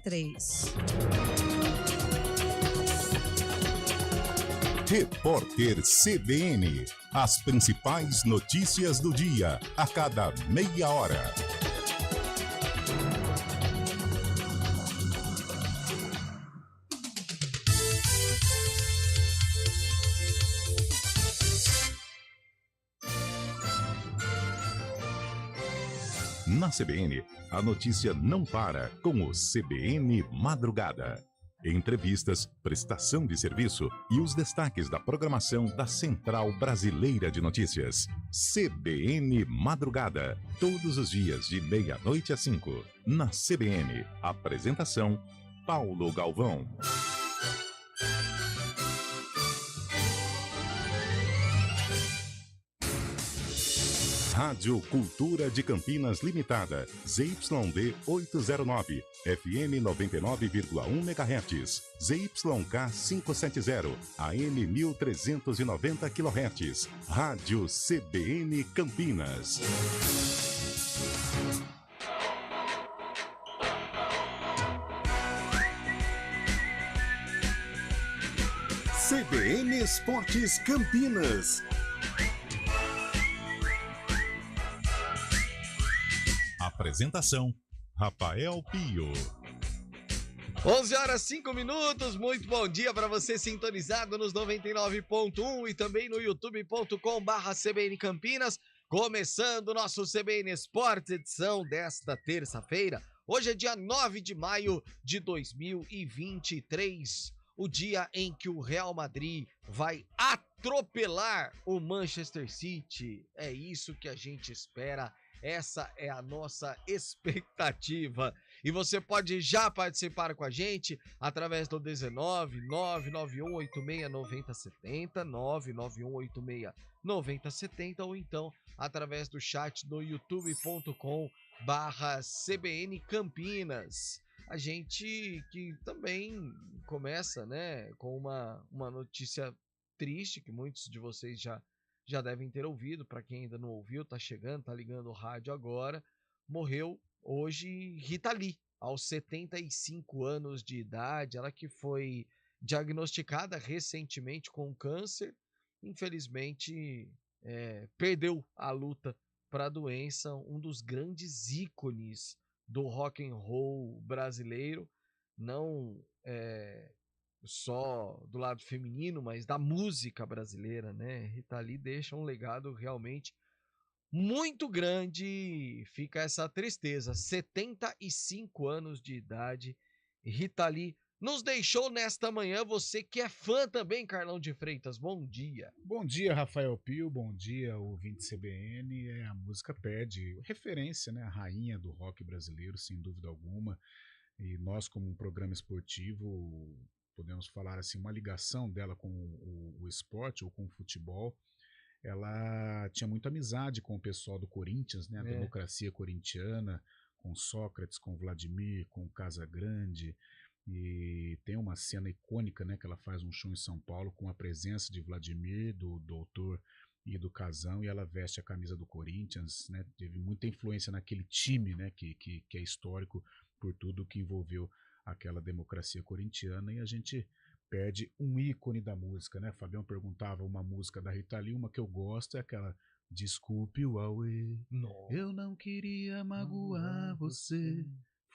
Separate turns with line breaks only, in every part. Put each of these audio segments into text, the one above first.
93.
Repórter CBN. As principais notícias do dia, a cada meia hora. Na CBN, a notícia não para com o CBN Madrugada. Entrevistas, prestação de serviço e os destaques da programação da Central Brasileira de Notícias. CBN Madrugada, todos os dias de meia-noite às 5. Na CBN, apresentação Paulo Galvão. Rádio Cultura de Campinas Limitada, ZYD 809, FM 99,1 MHz, ZYK 570, AM 1390 kHz, Rádio CBN Campinas. CBN Esportes Campinas. Apresentação, Rafael Pio.
11h05, muito bom dia para você sintonizado nos 99.1 e também no youtube.com/CBN Campinas. Começando o nosso CBN Esportes, edição desta terça-feira. Hoje é dia 9 de maio de 2023, o dia em que o Real Madrid vai atropelar o Manchester City. É isso que a gente espera. Essa é a nossa expectativa. E você pode já participar com a gente através do 19991869070, 991869070, ou então através do chat do youtube.com/CBN Campinas. A gente que também começa, né, com uma notícia triste que muitos de vocês já devem ter ouvido. Para quem ainda não ouviu, tá chegando, tá ligando o rádio agora. Morreu hoje Rita Lee, aos 75 anos de idade. Ela que foi diagnosticada recentemente com câncer. Infelizmente, perdeu a luta para a doença. Um dos grandes ícones do rock and roll brasileiro. Não só do lado feminino, mas da música brasileira, né? Rita Lee deixa um legado realmente muito grande. Fica essa tristeza. 75 anos de idade, Rita Lee nos deixou nesta manhã. Você que é fã também, Carlão de Freitas, bom dia.
Bom dia, Rafael Pio, bom dia, ouvinte CBN. A música perde referência, né? A rainha do rock brasileiro, sem dúvida alguma. E nós, como um programa esportivo, podemos falar assim, uma ligação dela com o esporte ou com o futebol. Ela tinha muita amizade com o pessoal do Corinthians, né? A democracia corintiana, com Sócrates, com Vladimir, com Casagrande. E tem uma cena icônica, né, que ela faz um show em São Paulo com a presença de Vladimir, do Doutor e do Casão, e ela veste a camisa do Corinthians, né? Teve muita influência naquele time, né, que é histórico por tudo que envolveu aquela democracia corintiana, e a gente perde um ícone da música, né? Fabião perguntava uma música da Rita Lee, uma que eu gosto é aquela Desculpe o Auê, eu não queria magoar você,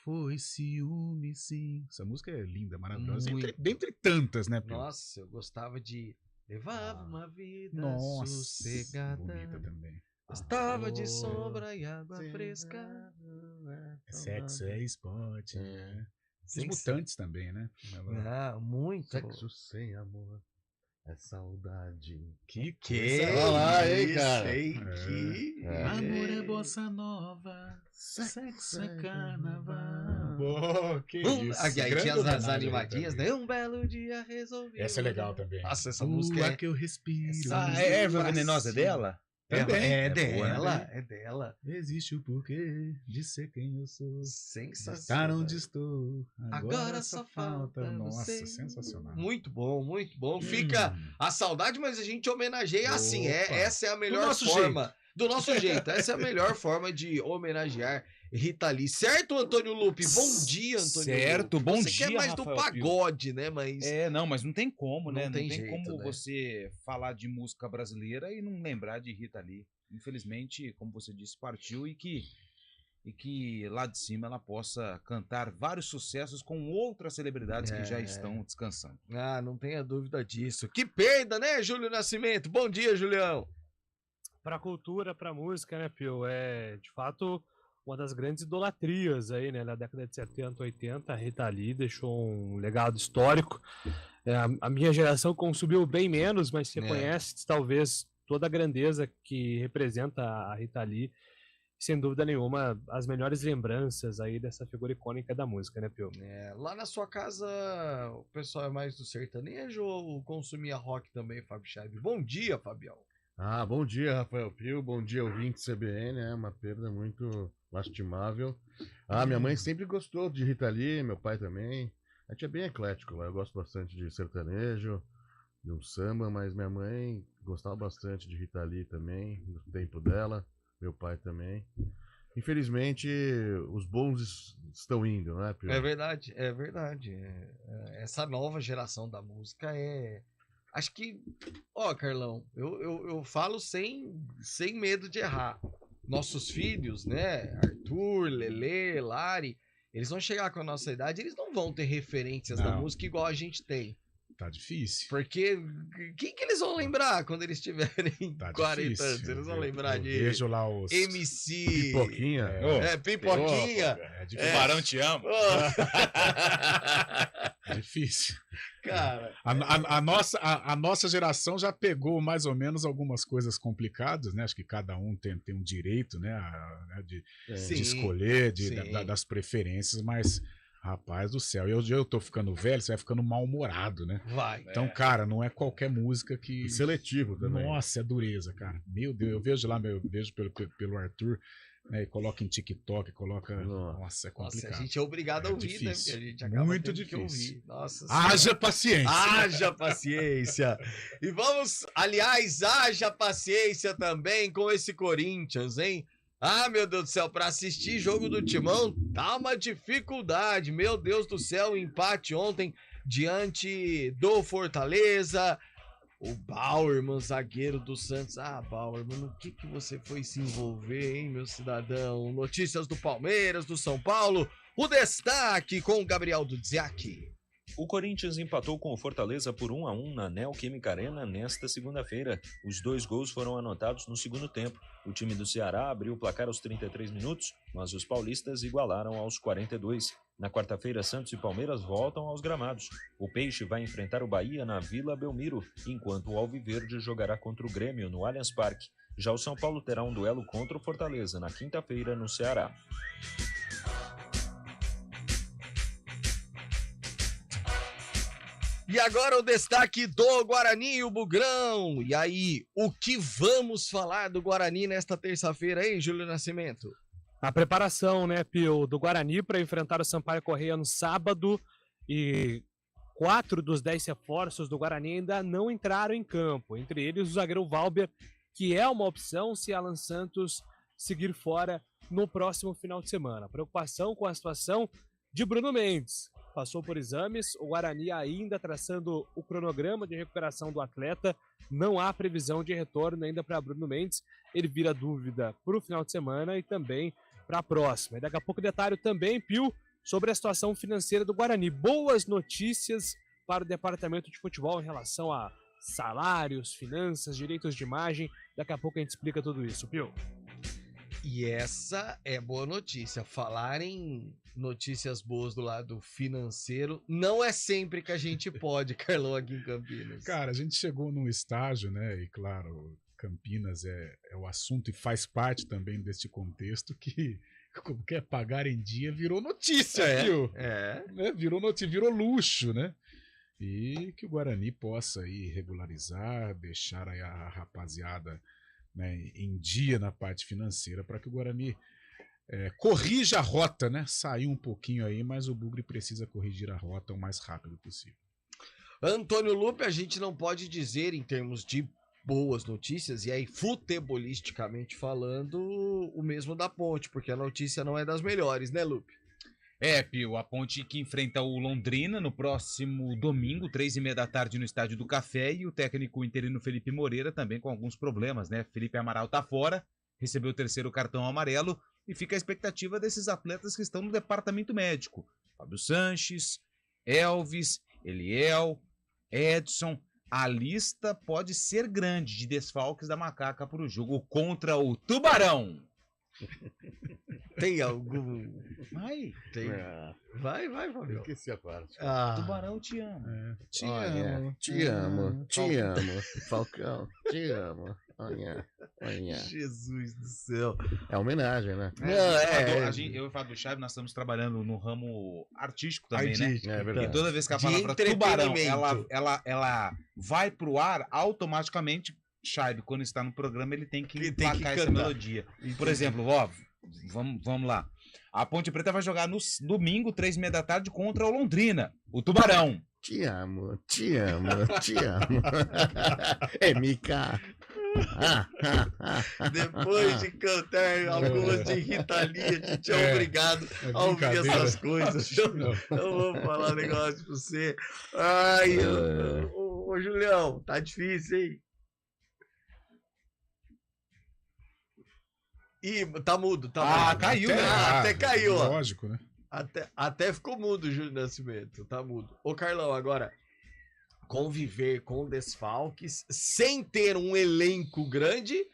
foi ciúme sim. Essa música é linda, maravilhosa, dentre tantas, né, Pio?
Nossa, eu gostava de Levava uma vida sossegada,
bonita também.
Gostava de sombra e água fresca.
Sexo é esporte, né? Os Mutantes também, né?
Muito.
Sexo sem amor é saudade.
Que
Olha lá, hein, cara?
Amor é bossa nova, sexo é carnaval.
Que isso. Aí tinha as animadinhas, né? Um belo dia resolvi.
Essa é legal também.
Nossa, essa música é
que eu respiro.
A erva venenosa é dela?
É dela.
Existe o porquê de ser quem eu sou.
Sensacional.
Estar onde estou.
Agora só falta.
Nossa,
você.
Sensacional.
Muito bom, muito bom. Fica a saudade, mas a gente homenageia assim. Essa é a melhor
nosso
forma do nosso jeito. Essa é a melhor forma de homenagear Rita Lee. Certo, Antônio Lupe? Bom dia, Antônio
Certo,
Lupe.
bom
Você
dia,
quer mais do
Rafael Pio.
pagode, né? Mas
Não, mas não tem como, né? Não tem
jeito,
como
né?
você falar de música brasileira e não lembrar de Rita Lee. Infelizmente, como você disse, partiu e que lá de cima ela possa cantar vários sucessos com outras celebridades que já estão descansando.
Ah, não tenha dúvida disso. Que perda, né, Júlio Nascimento? Bom dia, Julião.
Pra cultura, pra música, né, Pio? É, de fato, uma das grandes idolatrias aí, né, na década de 70, 80, a Rita Lee deixou um legado histórico. A minha geração consumiu bem menos, mas você conhece, talvez, toda a grandeza que representa a Rita Lee. Sem dúvida nenhuma, as melhores lembranças aí dessa figura icônica da música, né, Pio?
Lá na sua casa, o pessoal é mais do sertanejo ou consumia rock também, Fábio Chaib? Bom dia, Fabião.
Bom dia, Rafael Pio. Bom dia, ouvinte CBN. É uma perda muito lastimável. Minha mãe sempre gostou de Rita Lee, meu pai também. A gente é bem eclético lá. Eu gosto bastante de sertanejo, de um samba, mas minha mãe gostava bastante de Rita Lee também, no tempo dela. Meu pai também. Infelizmente, os bons estão indo, né, Pio?
É verdade, é verdade. Essa nova geração da música acho que... Ó, Carlão, eu falo sem medo de errar. Nossos filhos, né? Arthur, Lelê, Lari, eles vão chegar com a nossa idade, eles não vão ter referências da música igual a gente tem.
Tá difícil.
Porque quem que eles vão lembrar quando eles tiverem
Tá
40
difícil.
anos? Eles vão lembrar de
Vejo lá os
MC...
Pipoquinha.
Pipoquinha.
É difícil.
Barão te amo.
É difícil.
Cara...
A nossa geração já pegou mais ou menos algumas coisas complicadas, né? Acho que cada um tem um direito, né? De escolher, das preferências, mas... Rapaz do céu, eu tô ficando velho, você vai ficando mal-humorado, né?
Vai.
Então, cara, não é qualquer música que...
Seletivo também.
Nossa, é dureza, cara. Meu Deus, eu vejo lá, eu vejo pelo Arthur, né? E coloca em TikTok, coloca... Nossa, é complicado.
Nossa, a gente é obrigado a ouvir,
difícil.
né? Porque a gente acaba
Muito
tendo que
difícil.
ouvir. Nossa
Haja paciência.
Haja paciência. E vamos, aliás, haja paciência também com esse Corinthians, hein? Meu Deus do céu, para assistir jogo do Timão, tá uma dificuldade. Meu Deus do céu, empate ontem diante do Fortaleza. O Bauerman, zagueiro do Santos. Bauerman, no que você foi se envolver, hein, meu cidadão? Notícias do Palmeiras, do São Paulo. O destaque com o Gabriel Dudziak.
O Corinthians empatou com o Fortaleza por 1-1 na Neoquímica Arena nesta segunda-feira. Os 2 gols foram anotados no segundo tempo. O time do Ceará abriu o placar aos 33 minutos, mas os paulistas igualaram aos 42. Na quarta-feira, Santos e Palmeiras voltam aos gramados. O Peixe vai enfrentar o Bahia na Vila Belmiro, enquanto o Alviverde jogará contra o Grêmio no Allianz Parque. Já o São Paulo terá um duelo contra o Fortaleza na quinta-feira no Ceará.
E agora o destaque do Guarani e o Bugrão. E aí, o que vamos falar do Guarani nesta terça-feira, hein, Júlio Nascimento?
A preparação, né, Pio, do Guarani para enfrentar o Sampaio Corrêa no sábado, e 4 dos 10 reforços do Guarani ainda não entraram em campo. Entre eles o zagueiro Valber, que é uma opção se Alan Santos seguir fora no próximo final de semana. Preocupação com a situação de Bruno Mendes. Passou por exames, o Guarani ainda traçando o cronograma de recuperação do atleta. Não há previsão de retorno ainda para Bruno Mendes. Ele vira dúvida para o final de semana e também para a próxima. E daqui a pouco detalhe também, Pio, sobre a situação financeira do Guarani. Boas notícias para o departamento de futebol em relação a salários, finanças, direitos de imagem. Daqui a pouco a gente explica tudo isso, Pio.
E essa é boa notícia. Falar em notícias boas do lado financeiro não é sempre que a gente pode, Carlão, aqui em Campinas.
Cara, a gente chegou num estágio, né? E claro, Campinas é o assunto e faz parte também deste contexto que, como quer pagar em dia, virou notícia, viu? Né? Virou notícia, virou luxo, né? E que o Guarani possa aí regularizar, deixar aí a rapaziada, né, em dia na parte financeira, para que o Guarani corrija a rota, né? Saiu um pouquinho aí, mas o Bugre precisa corrigir a rota o mais rápido possível.
Antônio Lupe, a gente não pode dizer em termos de boas notícias, e aí futebolisticamente falando, o mesmo da Ponte, porque a notícia não é das melhores, né, Lupe?
Pio, a Ponte que enfrenta o Londrina no próximo domingo, 3h30 da tarde no Estádio do Café, e o técnico interino Felipe Moreira também com alguns problemas, né? Felipe Amaral tá fora, recebeu o 3º cartão amarelo, e fica a expectativa desses atletas que estão no departamento médico. Fábio Sanches, Elvis, Eliel, Edson. A lista pode ser grande de desfalques da Macaca para o jogo contra o Tubarão.
Tem algum...
Vai.
Tem... Vai, Fabio.
Esqueci a parte.
Tubarão, te amo.
Te
Olha,
amo.
te amo, te amo. Falcão, te amo. Olha.
Jesus do céu.
É homenagem, né?
Eu e o Fábio Chaves, nós estamos trabalhando no ramo artístico também, né?
É verdade.
E toda vez que a
De
palavra tubarão,
entretenimento.
ela vai pro ar, automaticamente, Chaves, quando está no programa, ele tem que
Ele tem que
emplacar essa
cantar.
melodia. Por exemplo, vamos lá. A Ponte Preta vai jogar no domingo, 3h30 da tarde, contra o Londrina, o Tubarão.
Te amo, te amo, te amo. É Mica.
Depois de cantar algumas de Rita Lee, a gente é obrigado a ouvir
brincadeira.
essas coisas. Eu vou falar um negócio pra você. Ai, ô Julião, tá difícil, hein? Ih, tá mudo, tá mudo.
Caiu, né?
Até caiu, ó.
Lógico, né?
Até ficou mudo o Júlio Nascimento, tá mudo. Ô Carlão, agora, conviver com desfalques sem ter um elenco grande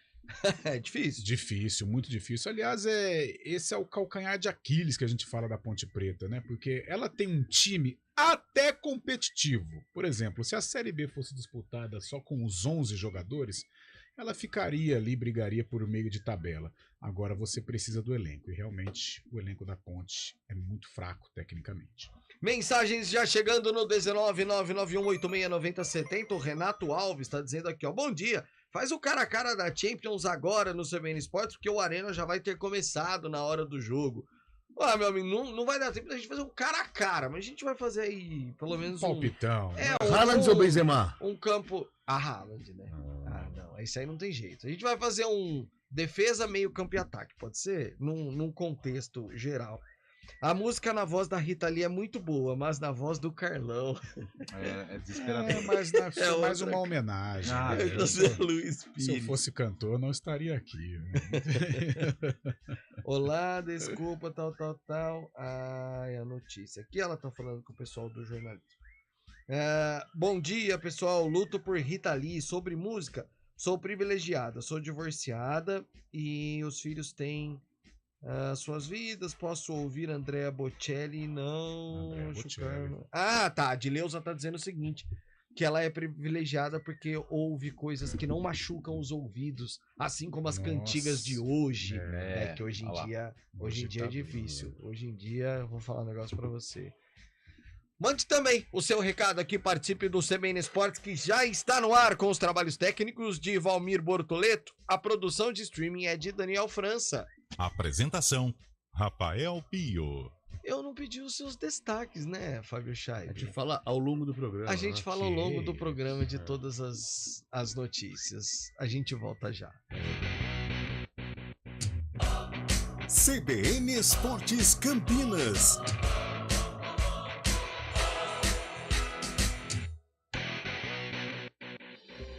é difícil.
Difícil, muito difícil. Aliás, esse é o calcanhar de Aquiles que a gente fala da Ponte Preta, né? Porque ela tem um time até competitivo. Por exemplo, se a Série B fosse disputada só com os 11 jogadores, ela ficaria ali, brigaria por meio de tabela. Agora você precisa do elenco, e realmente o elenco da Ponte é muito fraco tecnicamente.
Mensagens já chegando no 19991869070. O Renato Alves tá dizendo aqui, ó. Bom dia. Faz o cara a cara da Champions agora no CBN Sports, porque o Arena já vai ter começado na hora do jogo. Meu amigo, não vai dar tempo da gente fazer um cara a cara, mas a gente vai fazer aí pelo menos
Palpitão.
Haaland ou Benzema?
um campo... Haaland, né? Não, isso aí não tem jeito. A gente vai fazer um defesa, meio campo e ataque, pode ser? Num contexto geral. A música na voz da Rita Lee é muito boa, mas na voz do Carlão...
É desesperador.
Mas foi mais uma homenagem.
José Luiz
Se eu
Pires.
fosse cantor, não estaria aqui.
Olá, desculpa, tal. Ai, a notícia. Aqui ela tá falando com o pessoal do jornalismo. Bom dia, pessoal. Luto por Rita Lee. Sobre música, sou privilegiada, sou divorciada e os filhos têm suas vidas. Posso ouvir Andrea Bocelli? Não.
Andrea Bocelli.
Tá. A Dileuza tá dizendo o seguinte: que ela é privilegiada porque ouve coisas que não machucam os ouvidos, assim como as cantigas de hoje. Que hoje em dia é difícil. Hoje em dia, vou falar um negócio pra você. Mande também o seu recado aqui, participe do CBN Esportes, que já está no ar com os trabalhos técnicos de Valmir Bortoleto. A produção de streaming é de Daniel França.
Apresentação: Rafael Pio.
Eu não pedi os seus destaques, né, Fábio Chay?
A gente fala ao longo do programa.
A gente fala ao
Ok.
longo do programa de todas as notícias. A gente volta já.
CBN Esportes Campinas.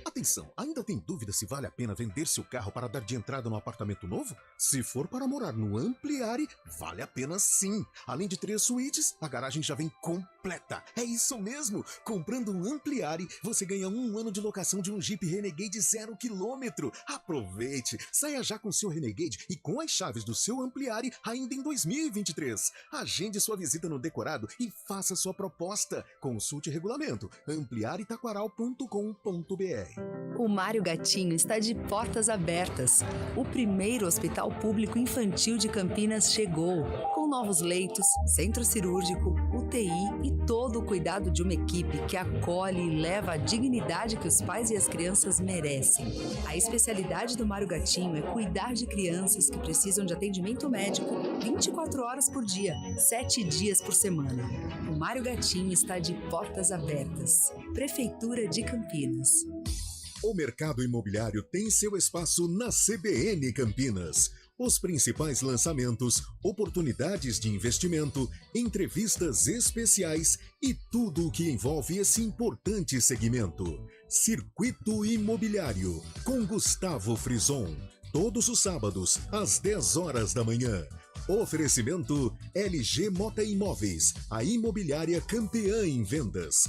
Atenção, ainda tem dúvida se vale a pena vender seu carro para dar de entrada no apartamento novo? Se for para morar no Ampliare, vale a pena sim. Além de 3 suítes, a garagem já vem completa. É isso mesmo! Comprando um Ampliare, você ganha 1 ano de locação de um Jeep Renegade 0 km. Aproveite! Saia já com seu Renegade e com as chaves do seu Ampliare ainda em 2023. Agende sua visita no decorado e faça sua proposta. Consulte regulamento ampliaritaquaral.com.br.
O Mário Gatinho está de portas abertas. O primeiro hospital público infantil de Campinas chegou, com novos leitos, centro cirúrgico, UTI e todo o cuidado de uma equipe que acolhe e leva a dignidade que os pais e as crianças merecem. A especialidade do Mário Gatinho é cuidar de crianças que precisam de atendimento médico 24 horas por dia, 7 dias por semana. O Mário Gatinho está de portas abertas. Prefeitura de Campinas.
O mercado imobiliário tem seu espaço na CBN Campinas. Os principais lançamentos, oportunidades de investimento, entrevistas especiais e tudo o que envolve esse importante segmento. Circuito Imobiliário, com Gustavo Frison. Todos os sábados, às 10 horas da manhã. Oferecimento LG Mota Imóveis, a imobiliária campeã em vendas.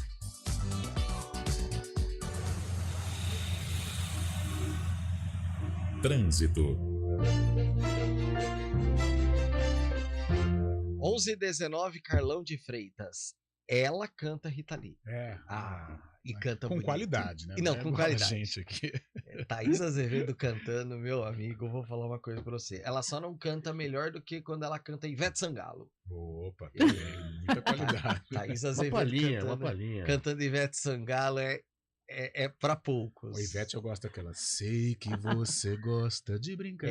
Trânsito.
11h19, Carlão de Freitas. Ela canta Rita Lee. E canta
com
bonito.
qualidade, né?
E não,
é
com
igual
qualidade.
a gente aqui.
Thaís Azevedo cantando, meu amigo, eu vou falar uma coisa pra você. Ela só não canta melhor do que quando ela canta Ivete Sangalo.
Opa, tem muita qualidade.
Thaís
Uma
Azevedo
palhinha.
cantando Ivete Sangalo é pra poucos.
O Ivete, eu gosto daquela. Sei que você gosta de brincar,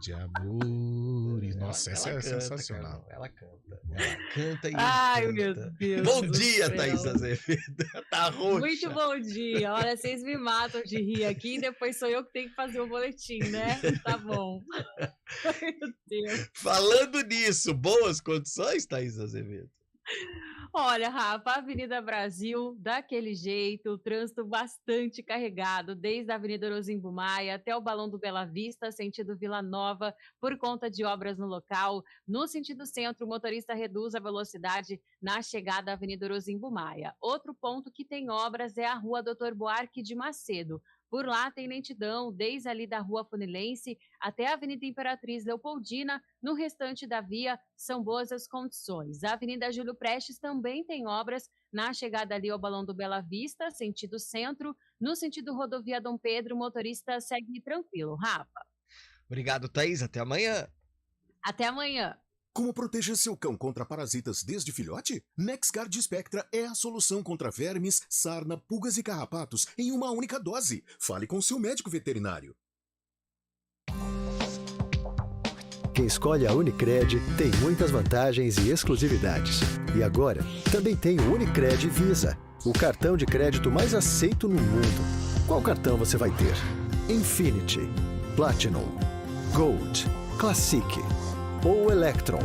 de amor. E, nossa, essa é sensacional.
Carlão, ela canta e
Ai,
canta.
meu Deus.
Bom
do
dia,
céu.
Thaís Azevedo. Tá roxa.
Muito bom dia. Olha, vocês me matam de rir aqui e depois sou eu que tenho que fazer o boletim, né? Tá bom. Ai, meu Deus.
Falando nisso, boas condições, Thaís Azevedo?
Olha, Rafa, a Avenida Brasil, daquele jeito, o trânsito bastante carregado, desde a Avenida Orozimbo Maia até o Balão do Bela Vista, sentido Vila Nova, por conta de obras no local. No sentido centro, o motorista reduz a velocidade na chegada à Avenida Orozimbo Maia. Outro ponto que tem obras é a Rua Doutor Buarque de Macedo. Por lá tem lentidão, desde ali da Rua Funilense até a Avenida Imperatriz Leopoldina. No restante da via, são boas as condições. A Avenida Júlio Prestes também tem obras na chegada ali ao Balão do Bela Vista, sentido centro. No sentido rodovia Dom Pedro, o motorista segue tranquilo. Rafa.
Obrigado, Thaís. Até amanhã.
Até amanhã.
Como proteger seu cão contra parasitas desde filhote? NexGard Spectra é a solução contra vermes, sarna, pulgas e carrapatos em uma única dose. Fale com seu médico veterinário.
Quem escolhe a Unicred tem muitas vantagens e exclusividades. E agora, também tem o Unicred Visa, o cartão de crédito mais aceito no mundo. Qual cartão você vai ter? Infinity, Platinum, Gold, Classic ou Electron.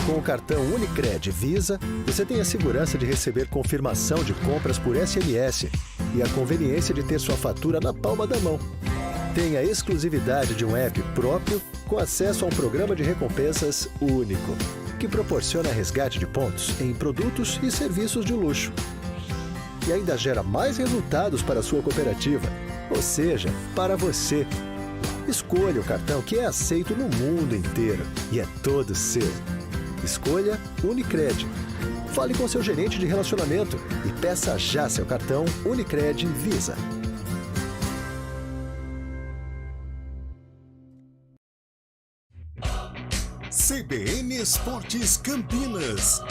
Com o cartão Unicred Visa, você tem a segurança de receber confirmação de compras por SMS e a conveniência de ter sua fatura na palma da mão. Tem a exclusividade de um app próprio com acesso a um programa de recompensas único, que proporciona resgate de pontos em produtos e serviços de luxo. E ainda gera mais resultados para a sua cooperativa, ou seja, para você. Escolha o cartão que é aceito no mundo inteiro e é todo seu. Escolha Unicred. Fale com seu gerente de relacionamento e peça já seu cartão Unicred Visa.
CBN Esportes Campinas.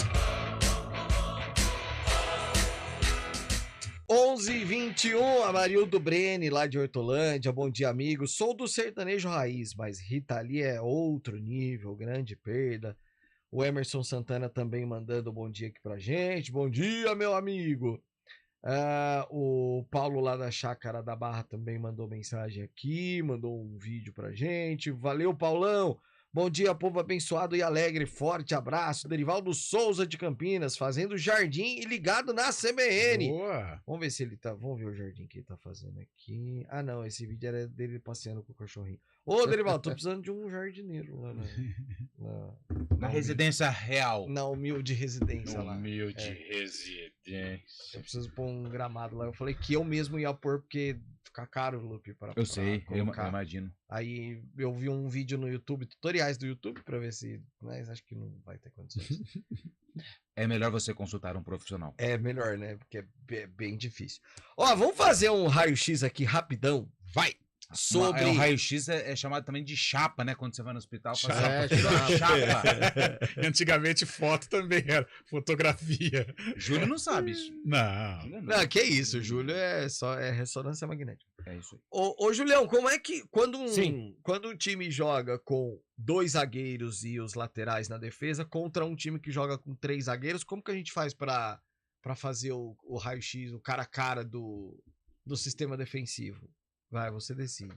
11h21, Amarildo Brene, lá de Hortolândia. Bom dia, amigo. Sou do sertanejo raiz, mas Rita Lee é outro nível, grande perda. O Emerson Santana também mandando um bom dia aqui pra gente. Bom dia, meu amigo. O Paulo lá da Chácara da Barra também mandou mensagem aqui, mandou um vídeo pra gente. Valeu, Paulão. Bom dia, povo abençoado e alegre. Forte abraço. Derivaldo Souza de Campinas, fazendo jardim e ligado na CBN.
Boa.
Vamos ver se ele tá. Vamos ver o jardim que ele tá fazendo aqui. Ah, não, esse vídeo era dele passeando com o cachorrinho. Ô, Derivaldo, tô precisando de um jardineiro lá
na residência real.
Na humilde residência lá.
Humilde residência.
Eu preciso pôr um gramado lá. Eu falei que eu mesmo ia pôr porque fica caro, Lupe, para
Eu sei, eu imagino.
Aí eu vi um vídeo no YouTube, tutoriais do YouTube, pra ver se... Mas acho que não vai ter condições.
É melhor você consultar um profissional.
É melhor, né? Porque é bem difícil. Ó, vamos fazer um raio-x aqui rapidão.
Vai!
Sobre...
O raio-x é chamado também de chapa, né? Quando você vai no hospital, faz
chapa. Antigamente foto também era fotografia.
Júlio não sabe isso.
Não, que isso, Júlio é ressonância magnética.
É isso aí.
Ô Julião, como é que quando o time joga com 2 zagueiros e os laterais na defesa contra um time que joga com 3 zagueiros, como que a gente faz pra fazer o raio-x, o cara a cara do do sistema defensivo? Vai, você decide.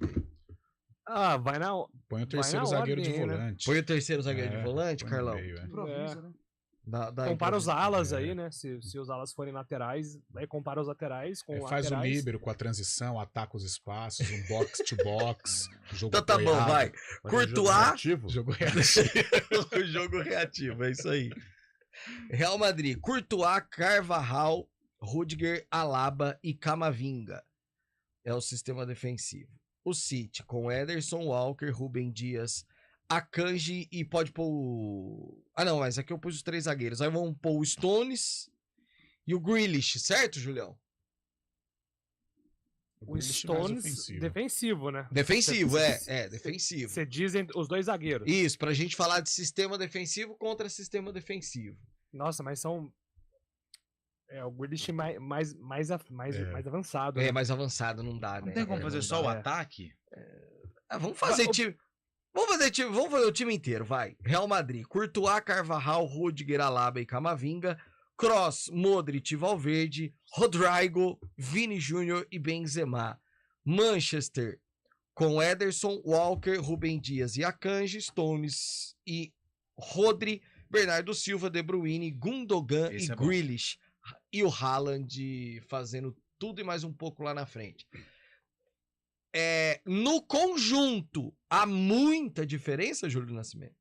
Ah, vai na.
Põe o terceiro zagueiro de volante.
Põe o terceiro zagueiro de volante,
põe no
Carlão?
meio,
Improvisa, né?
Compara os alas aí, né? Se os alas forem laterais, aí compara os laterais com
faz
laterais.
o líbero com a transição, ataca os espaços, um box to box, jogo
Então tá bom,
apoiado.
vai. Courtois.
Jogo reativo.
O jogo reativo, é isso aí. Real Madrid, Courtois, Carvajal, Rudiger, Alaba e Camavinga. É o sistema defensivo. O City, com Ederson, Walker, Rubem Dias, Akanji e pode pôr o... Ah, não, mas aqui eu pus os 3 zagueiros. Aí vão pôr o Stones e o Grealish, certo, Julião?
O Stones defensivo, né?
Defensivo, defensivo.
Você dizem os 2 zagueiros.
Isso, pra gente falar de sistema defensivo contra sistema defensivo.
Nossa, mas são... o Grealish mais avançado.
É, mais avançado, não dá, né?
Não tem como fazer só o ataque?
Vamos fazer time... Vamos fazer o time inteiro, vai. Real Madrid, Courtois, Carvajal, Rudiger, Alaba e Camavinga, Kroos, Modric, Valverde, Rodrigo, Vini Júnior e Benzema. Manchester, com Ederson, Walker, Rubem Dias e Akanji, Stones e Rodri, Bernardo Silva, De Bruyne, Gundogan e Grealish. E o Haaland fazendo tudo e mais um pouco lá na frente. No conjunto, há muita diferença, Júlio Nascimento?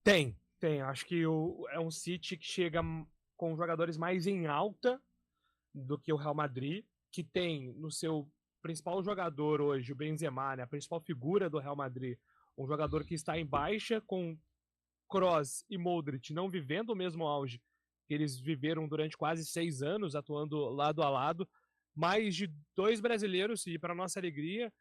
Tem. Acho que é um City que chega com jogadores mais em alta do que o Real Madrid, que tem no seu principal jogador hoje, o Benzema, né, a principal figura do Real Madrid, um jogador que está em baixa, com Kroos e Modric não vivendo o mesmo auge que eles viveram durante quase 6 anos, atuando lado a lado, mais de 2 brasileiros, e para nossa alegria,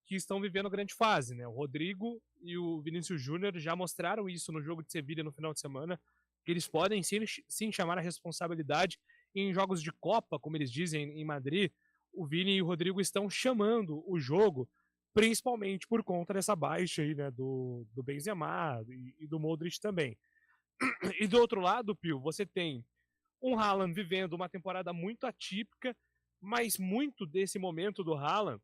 que estão vivendo grande fase, né? O Rodrigo e o Vinícius Júnior já mostraram isso no jogo de Sevilha no final de semana, que eles podem sim chamar a responsabilidade em jogos de Copa, como eles dizem em Madrid. O Vini e o Rodrigo estão chamando o jogo, principalmente por conta dessa baixa aí, né, do Benzema e do Modric também. E do outro lado, Pio, você tem um Haaland vivendo uma temporada muito atípica, mas muito desse momento do Haaland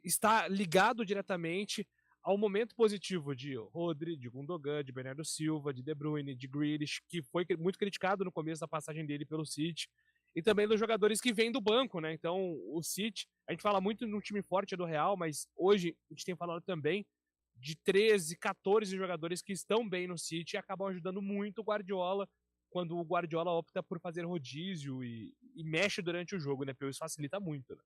está ligado diretamente ao momento positivo de Rodri, de Gundogan, de Bernardo Silva, de De Bruyne, de Grealish, que foi muito criticado no começo da passagem dele pelo City, e também dos jogadores que vêm do banco, né? Então, o City, a gente fala muito no time forte do Real, mas hoje a gente tem falado também de 13, 14 jogadores que estão bem no City e acabam ajudando muito o Guardiola, quando o Guardiola opta por fazer rodízio e mexe durante o jogo, né? Porque isso facilita muito, né?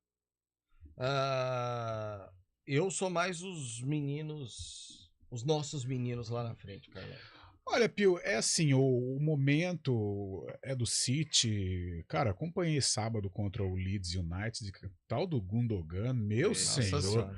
Eu sou mais os meninos, os nossos meninos lá na frente, Carlão.
Olha, Pio, é assim, o momento é do City. Cara, acompanhei sábado contra o Leeds United, tal do Gundogan, meu senhor.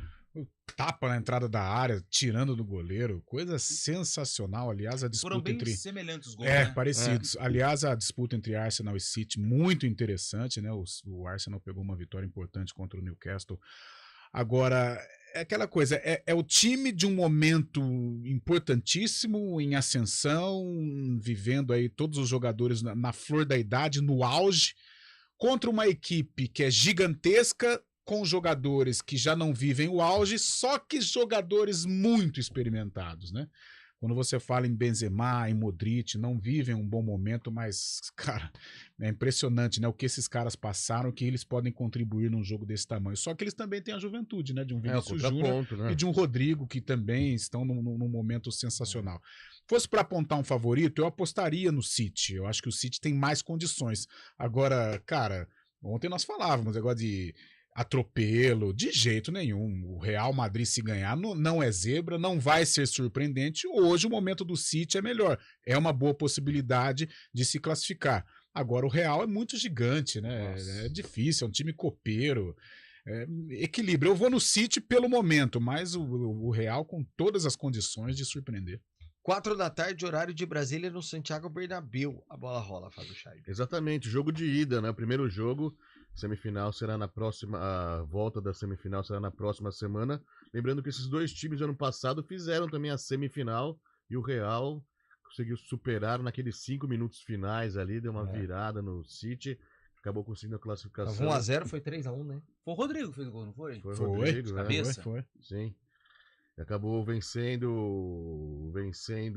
Tapa na entrada da área, tirando do goleiro, coisa sensacional. Aliás, a disputa
Foram bem
entre...
semelhantes os gols, né?
Parecidos. Aliás, a disputa entre Arsenal e City, muito interessante, né? O Arsenal pegou uma vitória importante contra o Newcastle. Agora, é aquela coisa, é o time de um momento importantíssimo, em ascensão, vivendo aí todos os jogadores na flor da idade, no auge, contra uma equipe que é gigantesca, com jogadores que já não vivem o auge, só que jogadores muito experimentados, né? Quando você fala em Benzema, em Modric, não vivem um bom momento, mas, cara, é impressionante, né? O que esses caras passaram, que eles podem contribuir num jogo desse tamanho. Só que eles também têm a juventude, né? De um Vinícius Júnior, né? E de um Rodrigo, que também estão num momento sensacional. Fosse para apontar um favorito, eu apostaria no City. Eu acho que o City tem mais condições. Agora, cara, ontem nós falávamos agora de atropelo, de jeito nenhum. O Real Madrid, se ganhar, não é zebra, não vai ser surpreendente. Hoje o momento do City é melhor. É uma boa possibilidade de se classificar. Agora o Real é muito gigante, né? Nossa. É difícil, é um time copeiro. Equilíbrio. Eu vou no City pelo momento, mas o Real com todas as condições de surpreender.
4 da tarde, horário de Brasília, no Santiago Bernabéu. A bola rola, Fábio Chay.
Exatamente, jogo de ida, né? O primeiro jogo, semifinal será na próxima, a volta da semifinal será na próxima semana. Lembrando que esses dois times ano passado fizeram também a semifinal e o Real conseguiu superar naqueles 5 minutos finais ali, deu uma virada no City. acabou conseguindo a classificação.
Tava 1x0, foi 3x1, né?
Foi o Rodrigo que fez o gol, não foi?
Foi o Rodrigo, né?
Cabeça.
Foi.
Sim. Acabou vencendo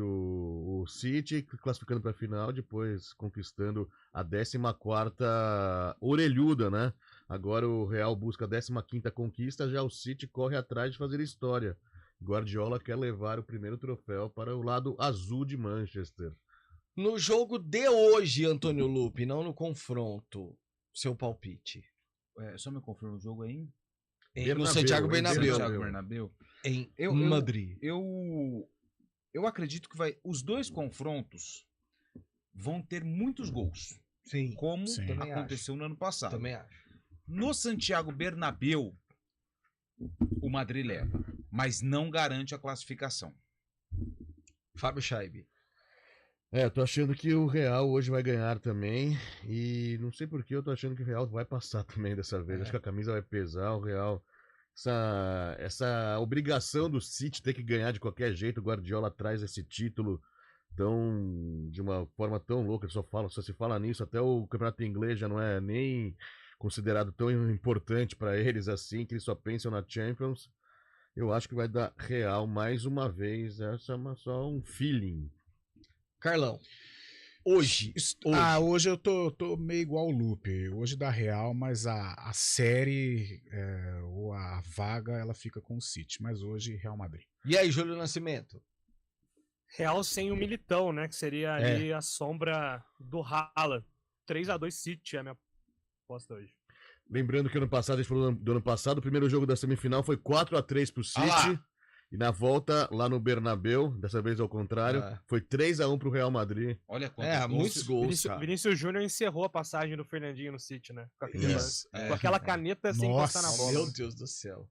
o City, classificando para a final, depois conquistando a 14ª orelhuda, né? Agora o Real busca a 15ª conquista, já o City corre atrás de fazer história. Guardiola quer levar o primeiro troféu para o lado azul de Manchester.
No jogo de hoje, Antônio Lupe, não no confronto, seu palpite.
Só me confirma o jogo aí.
No Santiago Bernabéu.
Santiago Bernabéu.
Em Madrid.
Eu acredito que os dois confrontos vão ter muitos gols.
Sim.
Como
Sim.
aconteceu no ano passado.
Também acho.
No Santiago Bernabéu, o Madrid leva, mas não garante a classificação.
Fábio Scheibe.
Eu tô achando que o Real hoje vai ganhar também. E não sei por que eu tô achando que o Real vai passar também dessa vez. Acho que a camisa vai pesar, o Real. Essa obrigação do City ter que ganhar de qualquer jeito, o Guardiola traz esse título de uma forma tão louca, só se fala nisso, até o campeonato inglês já não é nem considerado tão importante para eles assim, que eles só pensam na Champions. Eu acho que vai dar Real mais uma vez, essa é só um feeling.
Carlão, hoje
eu tô meio igual o Lupe. Hoje dá Real, mas a série ou a vaga ela fica com o City. Mas hoje Real Madrid.
E aí, Júlio Nascimento?
Real sem o Militão, né? Que seria ali a sombra do Haaland. 3x2 City é a minha aposta hoje.
Lembrando que ano passado, a gente falou do ano passado, o primeiro jogo da semifinal foi 4x3 pro City. E na volta, lá no Bernabéu, dessa vez ao contrário, foi 3x1 pro Real Madrid.
Olha quantos
muitos gols,
Vinícius Júnior encerrou a passagem do Fernandinho no City, né? Com aquela caneta sem
Nossa,
encostar na bola.
Meu Deus do céu.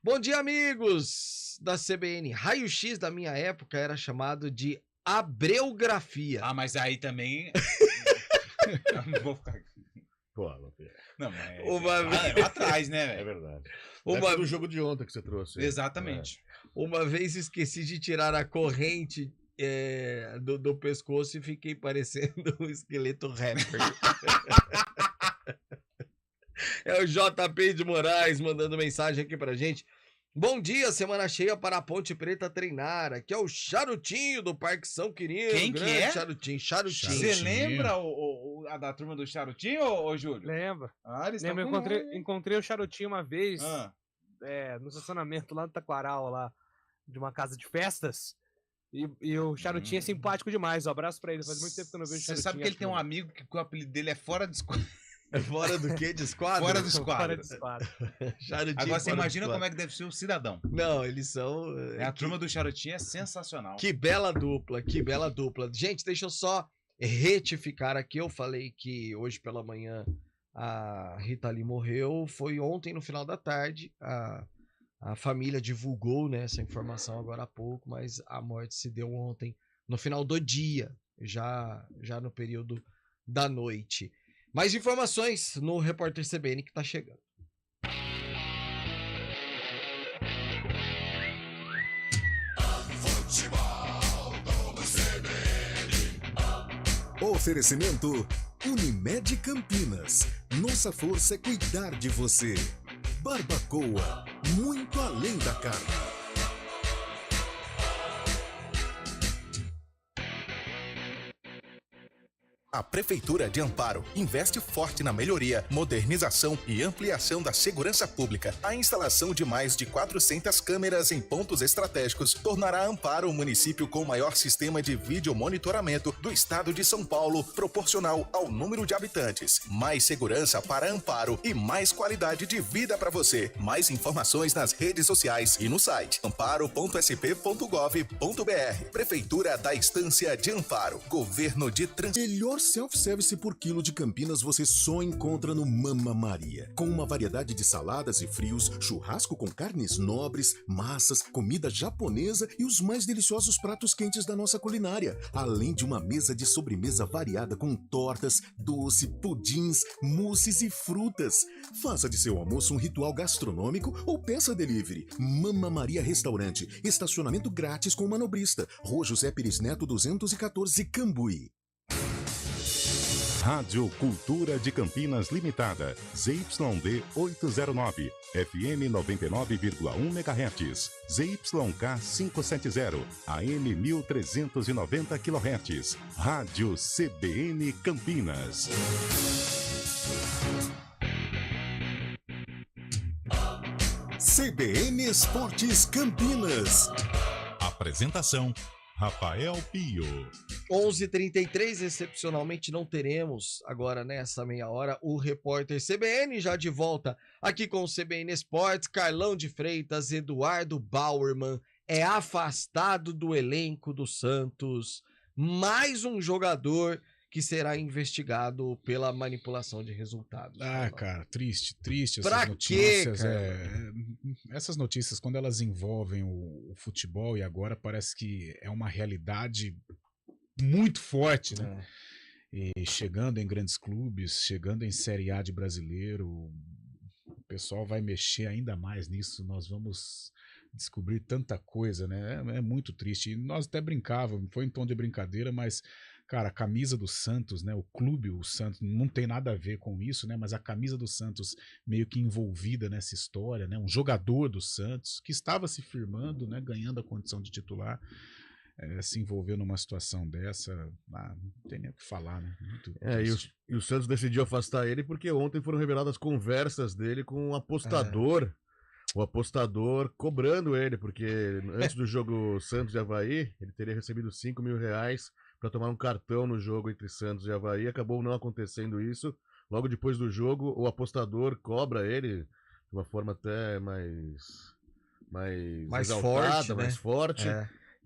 Bom dia, amigos da CBN. Raio-X da minha época era chamado de abreografia.
Ah, mas aí também... Eu não vou ficar...
Pô,
não, mas
Uma
atrás, né, velho?
É verdade.
Uma...
do jogo de ontem que você trouxe.
Exatamente.
Uma vez esqueci de tirar a corrente do pescoço e fiquei parecendo um esqueleto rapper. É o JP de Moraes mandando mensagem aqui pra gente. Bom dia, semana cheia para a Ponte Preta treinar. Aqui é o Charutinho do Parque São Quirino.
Quem que é?
Charutinho.
Você lembra a da turma do Charutinho, ô Júlio?
Lembra.
Eles
Lembra, encontrei o Charutinho uma vez no estacionamento lá do Taquaral, lá de uma casa de festas. E o Charutinho é simpático demais. Um abraço pra ele. Faz muito tempo que eu não vejo o Charutinho.
Você sabe que ele tem um amigo que o apelido dele é Fora de Esquadro.
Fora do quê? De esquadro?
Fora do esquadro. Agora você imagina como é que deve ser o cidadão.
Não, eles são...
A turma do Charutinho é sensacional.
Que bela dupla, que bela dupla. Gente, deixa eu só retificar aqui. Eu falei que hoje pela manhã a Rita Lee morreu. Foi ontem no final da tarde. A família divulgou, né, essa informação agora há pouco, mas a morte se deu ontem no final do dia, já no período da noite. Mais informações no Repórter CBN que tá chegando.
Oferecimento Unimed Campinas. Nossa força é cuidar de você. Barbacoa, muito além da carne.
A Prefeitura de Amparo investe forte na melhoria, modernização e ampliação da segurança pública. A instalação de mais de 400 câmeras em pontos estratégicos tornará Amparo o município com o maior sistema de videomonitoramento do estado de São Paulo, proporcional ao número de habitantes. Mais segurança para Amparo e mais qualidade de vida para você. Mais informações nas redes sociais e no site amparo.sp.gov.br. Prefeitura da Estância de Amparo. Governo de
Melhor self-service por quilo de Campinas você só encontra no Mama Maria. Com uma variedade de saladas e frios, churrasco com carnes nobres, massas, comida japonesa e os mais deliciosos pratos quentes da nossa culinária. Além de uma mesa de sobremesa variada com tortas, doce, pudins, mousses e frutas. Faça de seu almoço um ritual gastronômico ou peça delivery. Mama Maria Restaurante. Estacionamento grátis com manobrista. Rua José Pires Neto 214, Cambuí.
Rádio Cultura de Campinas Limitada, ZYD 809, FM 99,1 MHz, ZYK 570, AM 1390 kHz, Rádio CBN Campinas.
CBN Esportes Campinas.
Apresentação: Rafael Pio.
11h33, excepcionalmente não teremos agora nessa meia hora o repórter CBN já de volta aqui com o CBN Esportes. Carlão de Freitas, Eduardo Bauerman é afastado do elenco do Santos. Mais um jogador que será investigado pela manipulação de resultados.
Cara, triste essas
pra
notícias.
Quê,
essas notícias, quando elas envolvem o futebol, e agora parece que é uma realidade muito forte, né? E chegando em grandes clubes, chegando em Série A de brasileiro, o pessoal vai mexer ainda mais nisso, nós vamos descobrir tanta coisa, né? É muito triste. E nós até brincávamos, foi em tom de brincadeira, mas cara, a camisa do Santos, né? O clube, o Santos, não tem nada a ver com isso, né? Mas a camisa do Santos meio que envolvida nessa história, né? Um jogador do Santos que estava se firmando, né? Ganhando a condição de titular, se envolveu numa situação dessa, não tem nem o que falar, né? Muito
e o Santos decidiu afastar ele porque ontem foram reveladas conversas dele com um apostador. O apostador cobrando ele, porque antes do jogo Santos e Avaí, ele teria recebido R$5 mil para tomar um cartão no jogo entre Santos e Avaí. Acabou não acontecendo isso. Logo depois do jogo, o apostador cobra ele de uma forma até mais exaltada,
forte, né?
mais forte.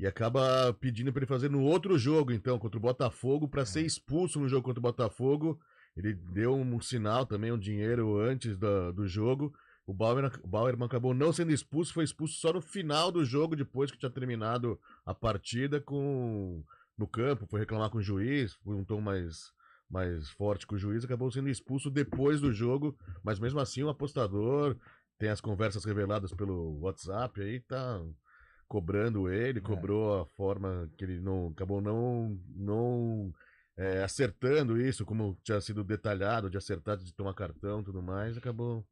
E acaba pedindo para ele fazer no outro jogo, então, contra o Botafogo, para ser expulso no jogo contra o Botafogo. Ele deu um sinal também, um dinheiro antes do jogo. O Bauerman acabou não sendo expulso, foi expulso só no final do jogo, depois que tinha terminado a partida no campo, foi reclamar com o juiz, foi um tom mais forte com o juiz, acabou sendo expulso depois do jogo, mas mesmo assim o apostador tem as conversas reveladas pelo WhatsApp, aí tá cobrando ele, cobrou a forma que ele acabou não acertando isso, como tinha sido detalhado, de acertar, de tomar cartão e tudo mais, acabou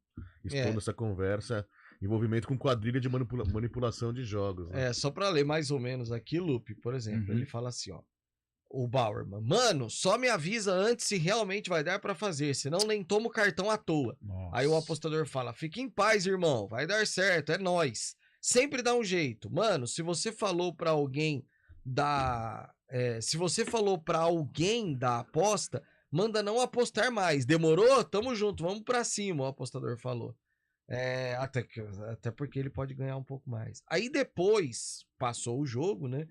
expondo essa conversa, envolvimento com quadrilha de manipulação de jogos. Né?
Só pra ler mais ou menos aqui, Lupe, por exemplo, ele fala assim, ó, o Bauerman, mano, só me avisa antes se realmente vai dar pra fazer, senão nem tomo cartão à toa.
Nossa.
Aí o apostador fala, fique em paz, irmão, vai dar certo, é nóis. Sempre dá um jeito. Mano, se você falou pra alguém da aposta, manda não apostar mais. Demorou? Tamo junto, vamos pra cima, o apostador falou. Até porque ele pode ganhar um pouco mais. Aí depois, passou o jogo, né?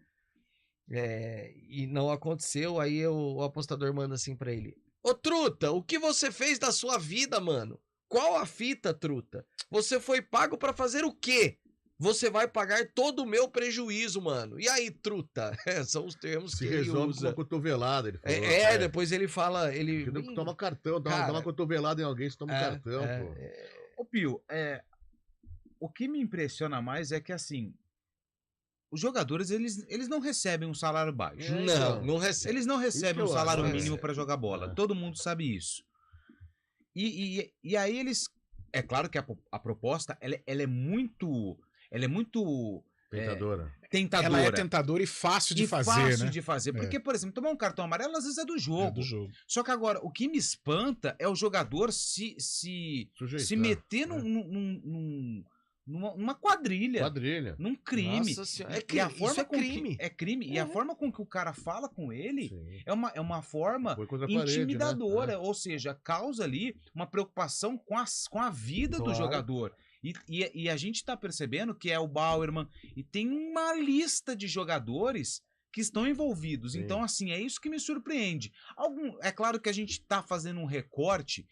E não aconteceu, aí o apostador manda assim pra ele. Ô, truta, o que você fez da sua vida, mano? Qual a fita, truta? Você foi pago pra fazer o quê? Você vai pagar todo o meu prejuízo, mano. E aí, truta? São os termos que ele
resolve
usa.
Com uma cotovelada, ele falou.
Depois ele fala...
Toma cartão, dá uma cotovelada em alguém, você toma um cartão, pô.
Ô, Pio, o que me impressiona mais é que, assim, os jogadores, eles não recebem um salário baixo.
Não recebem.
Eles não recebem um salário mínimo para jogar bola. Todo mundo sabe isso. E aí eles... É claro que a proposta, ela é muito
tentadora.
Tentadora.
Ela é tentadora e fácil de fazer, né?
Porque, por exemplo, tomar um cartão amarelo às vezes é do jogo. Só que agora, o que me espanta é o jogador se meter numa quadrilha. Num crime.
Nossa senhora, crime.
É crime. E a forma com que o cara fala com ele é uma forma intimidadora.
Parede, né?
Ou seja, causa ali uma preocupação com a vida do jogador. E a gente tá percebendo que é o Bauerman e tem uma lista de jogadores que estão envolvidos. Sim. Então, assim, é isso que me surpreende. É claro que a gente tá fazendo um recorte,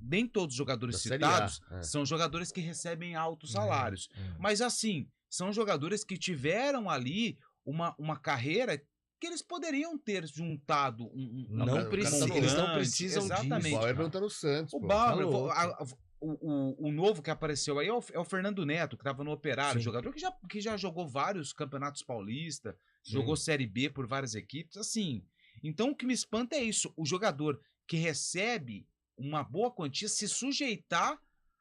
nem todos os jogadores citados são jogadores que recebem altos salários. Mas, assim, são jogadores que tiveram ali uma carreira que eles poderiam ter juntado
eles não precisam
exatamente.
disso. O Bauerman tá no Santos.
O Bauerman, o novo que apareceu aí é o Fernando Neto, que estava no Operário, jogador que já jogou vários campeonatos paulistas, jogou Série B por várias equipes, assim. Então o que me espanta é isso, o jogador que recebe uma boa quantia se sujeitar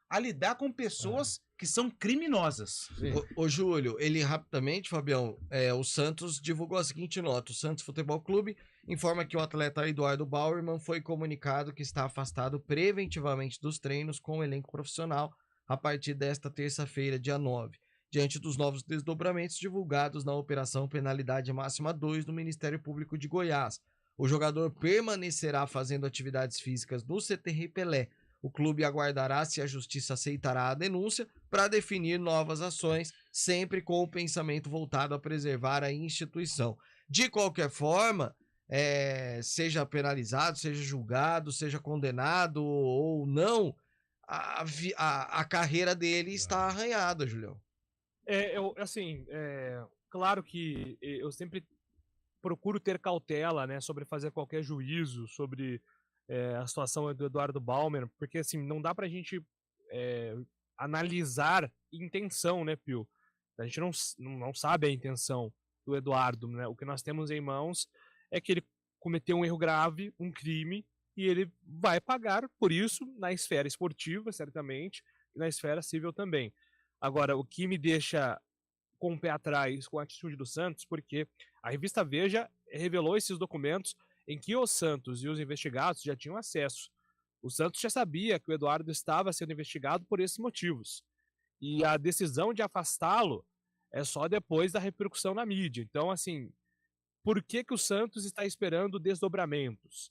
a lidar com pessoas que são criminosas.
Ô Júlio, ele rapidamente, Fabião, o Santos divulgou a seguinte nota: o Santos Futebol Clube informa que o atleta Eduardo Bauerman foi comunicado que está afastado preventivamente dos treinos com o elenco profissional a partir desta terça-feira, dia 9, diante dos novos desdobramentos divulgados na Operação Penalidade Máxima 2 do Ministério Público de Goiás. O jogador permanecerá fazendo atividades físicas no CTR Pelé. O clube aguardará se a justiça aceitará a denúncia para definir novas ações, sempre com o pensamento voltado a preservar a instituição. De qualquer forma, seja penalizado, seja julgado, seja condenado ou não, a carreira dele está arranhada, Julião.
Claro que eu sempre procuro ter cautela, né, sobre fazer qualquer juízo sobre a situação do Eduardo Bauerman, porque assim, não dá pra gente analisar intenção, né, Pio? A gente não sabe a intenção do Eduardo, né? O que nós temos em mãos é que ele cometeu um erro grave, um crime, e ele vai pagar por isso na esfera esportiva, certamente, e na esfera civil também. Agora, o que me deixa com o pé atrás com a atitude do Santos, porque a revista Veja revelou esses documentos em que o Santos e os investigados já tinham acesso. O Santos já sabia que o Eduardo estava sendo investigado por esses motivos. E a decisão de afastá-lo é só depois da repercussão na mídia. Então, assim, por que o Santos está esperando desdobramentos?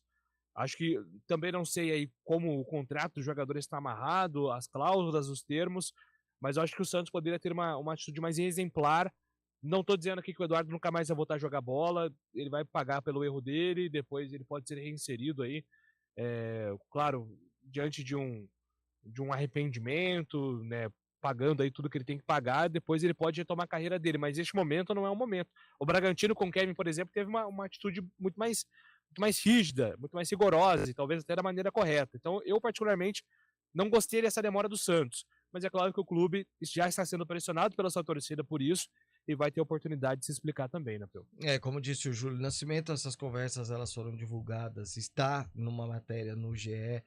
Acho que também não sei aí como o contrato do jogador está amarrado, as cláusulas, os termos, mas eu acho que o Santos poderia ter uma atitude mais exemplar. Não estou dizendo aqui que o Eduardo nunca mais vai voltar a jogar bola, ele vai pagar pelo erro dele, depois ele pode ser reinserido aí, claro, diante de um arrependimento, né, pagando aí tudo que ele tem que pagar, depois ele pode retomar a carreira dele, mas este momento não é o momento. O Bragantino com o Kevin, por exemplo, teve uma atitude muito mais rígida, muito mais rigorosa, e talvez até da maneira correta. Então, eu particularmente não gostei dessa demora do Santos, mas é claro que o clube já está sendo pressionado pela sua torcida por isso, e vai ter oportunidade de se explicar também, né, Peu?
Como disse o Júlio Nascimento, essas conversas elas foram divulgadas, está numa matéria no GE.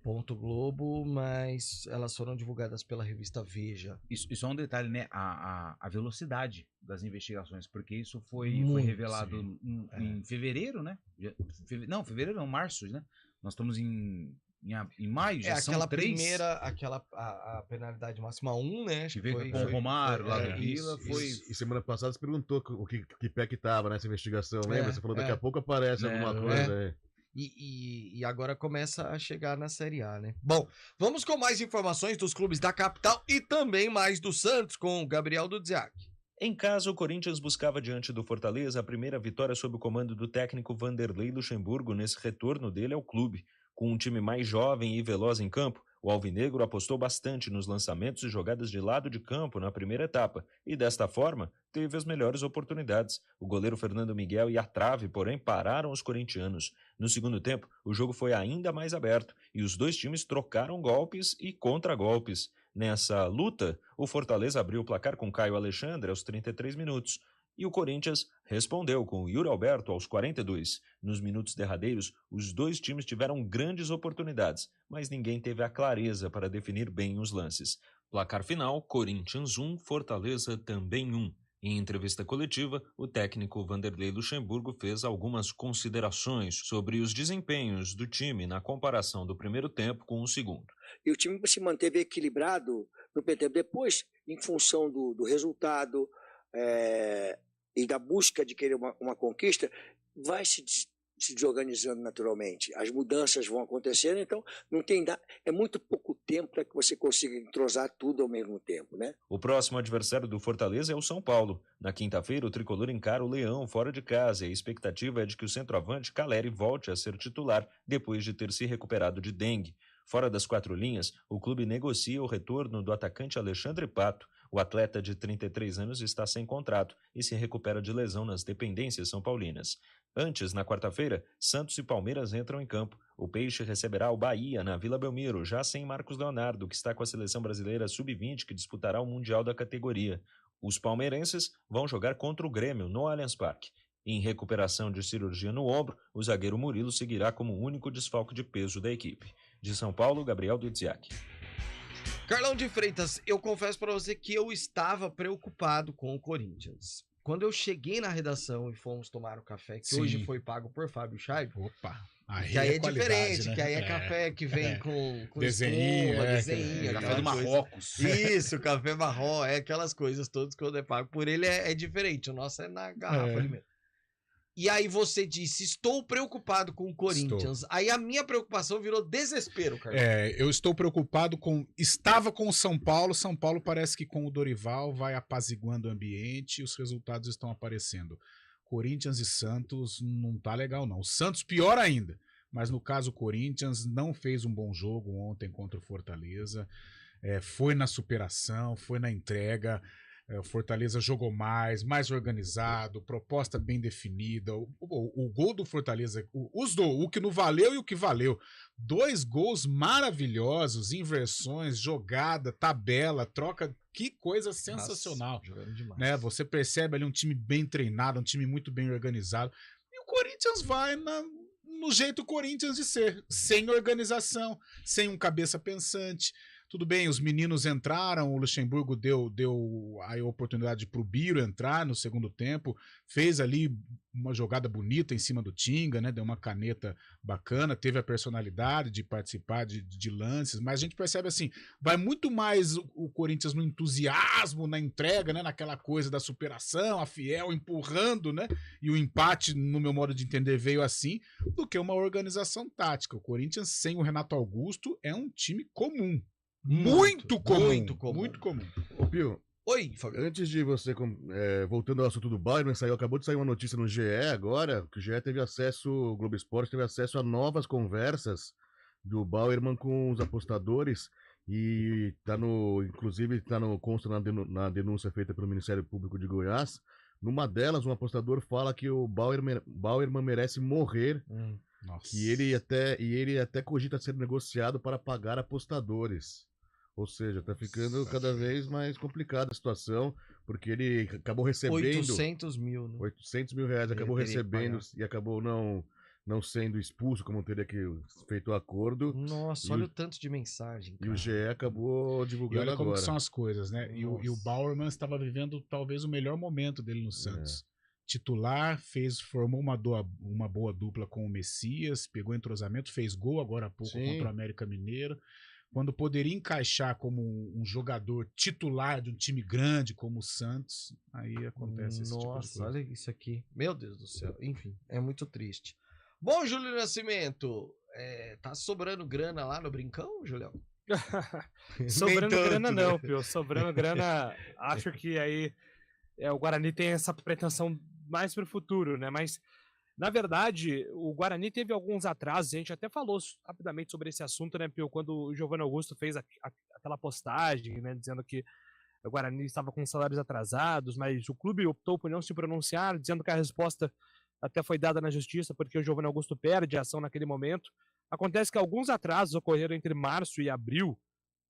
Globo, mas elas foram divulgadas pela revista Veja.
Isso é um detalhe, né? A velocidade das investigações, porque isso foi revelado em fevereiro, né? Fevereiro não, março, né? Nós estamos em maio, já são 3.
A penalidade máxima 1, né?
Acho que veio com o Romário lá do Vila.
E semana passada você perguntou que pé que tava nessa investigação, lembra? Você falou daqui a pouco aparece alguma coisa aí.
E agora começa a chegar na Série A, né? Bom, vamos com mais informações dos clubes da capital e também mais do Santos com o Gabriel Dudziak.
Em casa, o Corinthians buscava diante do Fortaleza a primeira vitória sob o comando do técnico Vanderlei Luxemburgo nesse retorno dele ao clube. Com um time mais jovem e veloz em campo, o alvinegro apostou bastante nos lançamentos e jogadas de lado de campo na primeira etapa e, desta forma, teve as melhores oportunidades. O goleiro Fernando Miguel e a trave, porém, pararam os corintianos. No segundo tempo, o jogo foi ainda mais aberto e os dois times trocaram golpes e contra-golpes. Nessa luta, o Fortaleza abriu o placar com Caio Alexandre aos 33 minutos. E o Corinthians respondeu com o Yuri Alberto aos 42. Nos minutos derradeiros, os dois times tiveram grandes oportunidades, mas ninguém teve a clareza para definir bem os lances. Placar final, Corinthians 1, Fortaleza também 1. Em entrevista coletiva, o técnico Vanderlei Luxemburgo fez algumas considerações sobre os desempenhos do time na comparação do primeiro tempo com o segundo.
E o time se manteve equilibrado no primeiro tempo. Depois, em função do resultado e da busca de querer uma conquista, vai se desorganizando naturalmente. As mudanças vão acontecendo, então não tem é muito pouco tempo para que você consiga entrosar tudo ao mesmo tempo, né?
O próximo adversário do Fortaleza é o São Paulo. Na quinta-feira, o tricolor encara o Leão fora de casa e a expectativa é de que o centroavante Caleri volte a ser titular depois de ter se recuperado de dengue. Fora das quatro linhas, o clube negocia o retorno do atacante Alexandre Pato. O atleta de 33 anos está sem contrato e se recupera de lesão nas dependências são paulinas. Antes, na quarta-feira, Santos e Palmeiras entram em campo. O Peixe receberá o Bahia na Vila Belmiro, já sem Marcos Leonardo, que está com a seleção brasileira sub-20, que disputará o Mundial da categoria. Os palmeirenses vão jogar contra o Grêmio no Allianz Parque. Em recuperação de cirurgia no ombro, o zagueiro Murilo seguirá como o único desfalque de peso da equipe. De São Paulo, Gabriel Dudziak.
Carlão de Freitas, eu confesso para você que eu estava preocupado com o Corinthians. Quando eu cheguei na redação e fomos tomar o café, que hoje foi pago por Fábio Chaib.
Opa!
Que aí é diferente, né? Que aí é café que vem com desenho,
café do Marrocos.
Isso, café Marrocos, aquelas coisas todas que quando é pago por ele é diferente. O nosso é na garrafa ali mesmo. E aí você disse, estou preocupado com o Corinthians. Aí a minha preocupação virou desespero, Carlos.
Eu estou preocupado com... Estava com o São Paulo. São Paulo parece que com o Dorival vai apaziguando o ambiente e os resultados estão aparecendo. Corinthians e Santos não tá legal, não. O Santos pior ainda. Mas no caso o Corinthians não fez um bom jogo ontem contra o Fortaleza. Foi na superação, foi na entrega. O Fortaleza jogou mais organizado, proposta bem definida. O gol do Fortaleza, o que não valeu e o que valeu. 2 gols maravilhosos, inversões, jogada, tabela, troca. Que coisa sensacional.
Jogando demais.
Né? Você percebe ali um time bem treinado, um time muito bem organizado. E o Corinthians vai no jeito Corinthians de ser, sem organização, sem um cabeça pensante. Tudo bem, os meninos entraram, o Luxemburgo deu a oportunidade para o Biro entrar no segundo tempo, fez ali uma jogada bonita em cima do Tinga, né? Deu uma caneta bacana, teve a personalidade de participar de lances, mas a gente percebe assim, vai muito mais o Corinthians no entusiasmo, na entrega, né? Naquela coisa da superação, a Fiel empurrando, né? E o empate, no meu modo de entender, veio assim, do que uma organização tática. O Corinthians sem o Renato Augusto é um time comum. Muito comum.
Ô, Pio.
Oi, Fábio.
Antes de você, voltando ao assunto do Bayern, acabou de sair uma notícia no GE agora, que o GE teve acesso, o Globo Esporte teve acesso a novas conversas do Bauerman com os apostadores e consta na denúncia feita pelo Ministério Público de Goiás. Numa delas, um apostador fala que o Bauerman merece morrer. Que ele até cogita ser negociado para pagar apostadores. Ou seja, tá ficando cada vez mais complicada a situação, porque ele acabou recebendo...
800 mil, né?
800 mil reais, acabou recebendo e acabou não sendo expulso, como teria feito o acordo.
Nossa, olha o tanto de mensagem, cara.
E o GE acabou divulgando agora.
E olha como são as coisas, né? E o Bauerman estava vivendo talvez o melhor momento dele no Santos. Titular, formou uma boa dupla com o Messias, pegou entrosamento, fez gol agora há pouco contra o América Mineiro. Quando poderia encaixar como um jogador titular de um time grande como o Santos, aí acontece esse tipo de coisa.
Nossa, olha isso aqui. Meu Deus do céu. Enfim, é muito triste. Bom, Júlio Nascimento, tá sobrando grana lá no Brincão, Julião?
Sobrando grana não, Pio. Sobrando grana, acho que aí o Guarani tem essa pretensão mais para o futuro, né? Mas, na verdade, o Guarani teve alguns atrasos, a gente até falou rapidamente sobre esse assunto, né, Pio, quando o Giovanni Augusto fez aquela postagem, né, dizendo que o Guarani estava com salários atrasados, mas o clube optou por não se pronunciar, dizendo que a resposta até foi dada na justiça, porque o Giovanni Augusto perde a ação naquele momento. Acontece que alguns atrasos ocorreram entre março e abril,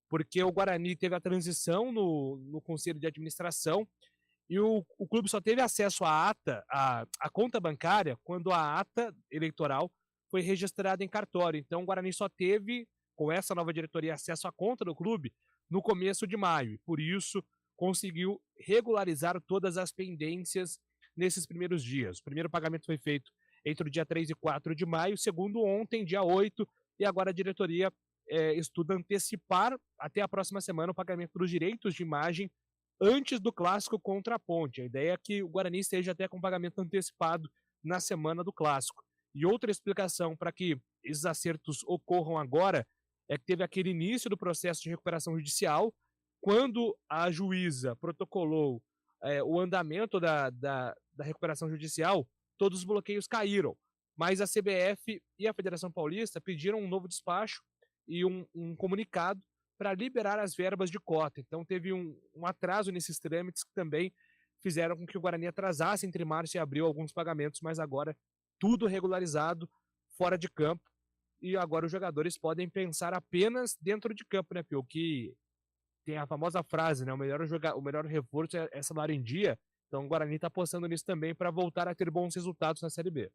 porque o Guarani teve a transição no Conselho de Administração, e o clube só teve acesso à ata, à conta bancária, quando a ata eleitoral foi registrada em cartório. Então o Guarani só teve, com essa nova diretoria, acesso à conta do clube no começo de maio. E por isso conseguiu regularizar todas as pendências nesses primeiros dias. O primeiro pagamento foi feito entre o dia 3 e 4 de maio, o segundo ontem, dia 8, e agora a diretoria estuda antecipar até a próxima semana o pagamento dos direitos de imagem antes do clássico contra a Ponte. A ideia é que o Guarani esteja até com pagamento antecipado na semana do clássico. E outra explicação para que esses acertos ocorram agora é que teve aquele início do processo de recuperação judicial, quando a juíza protocolou o andamento da recuperação judicial, todos os bloqueios caíram. Mas a CBF e a Federação Paulista pediram um novo despacho e um comunicado para liberar as verbas de cota. Então teve um atraso nesses trâmites que também fizeram com que o Guarani atrasasse entre março e abril alguns pagamentos, mas agora tudo regularizado fora de campo, e agora os jogadores podem pensar apenas dentro de campo, né, Pio? Que tem a famosa frase, né? O melhor reforço é salário em dia. Então o Guarani está apostando nisso também para voltar a ter bons resultados na Série B.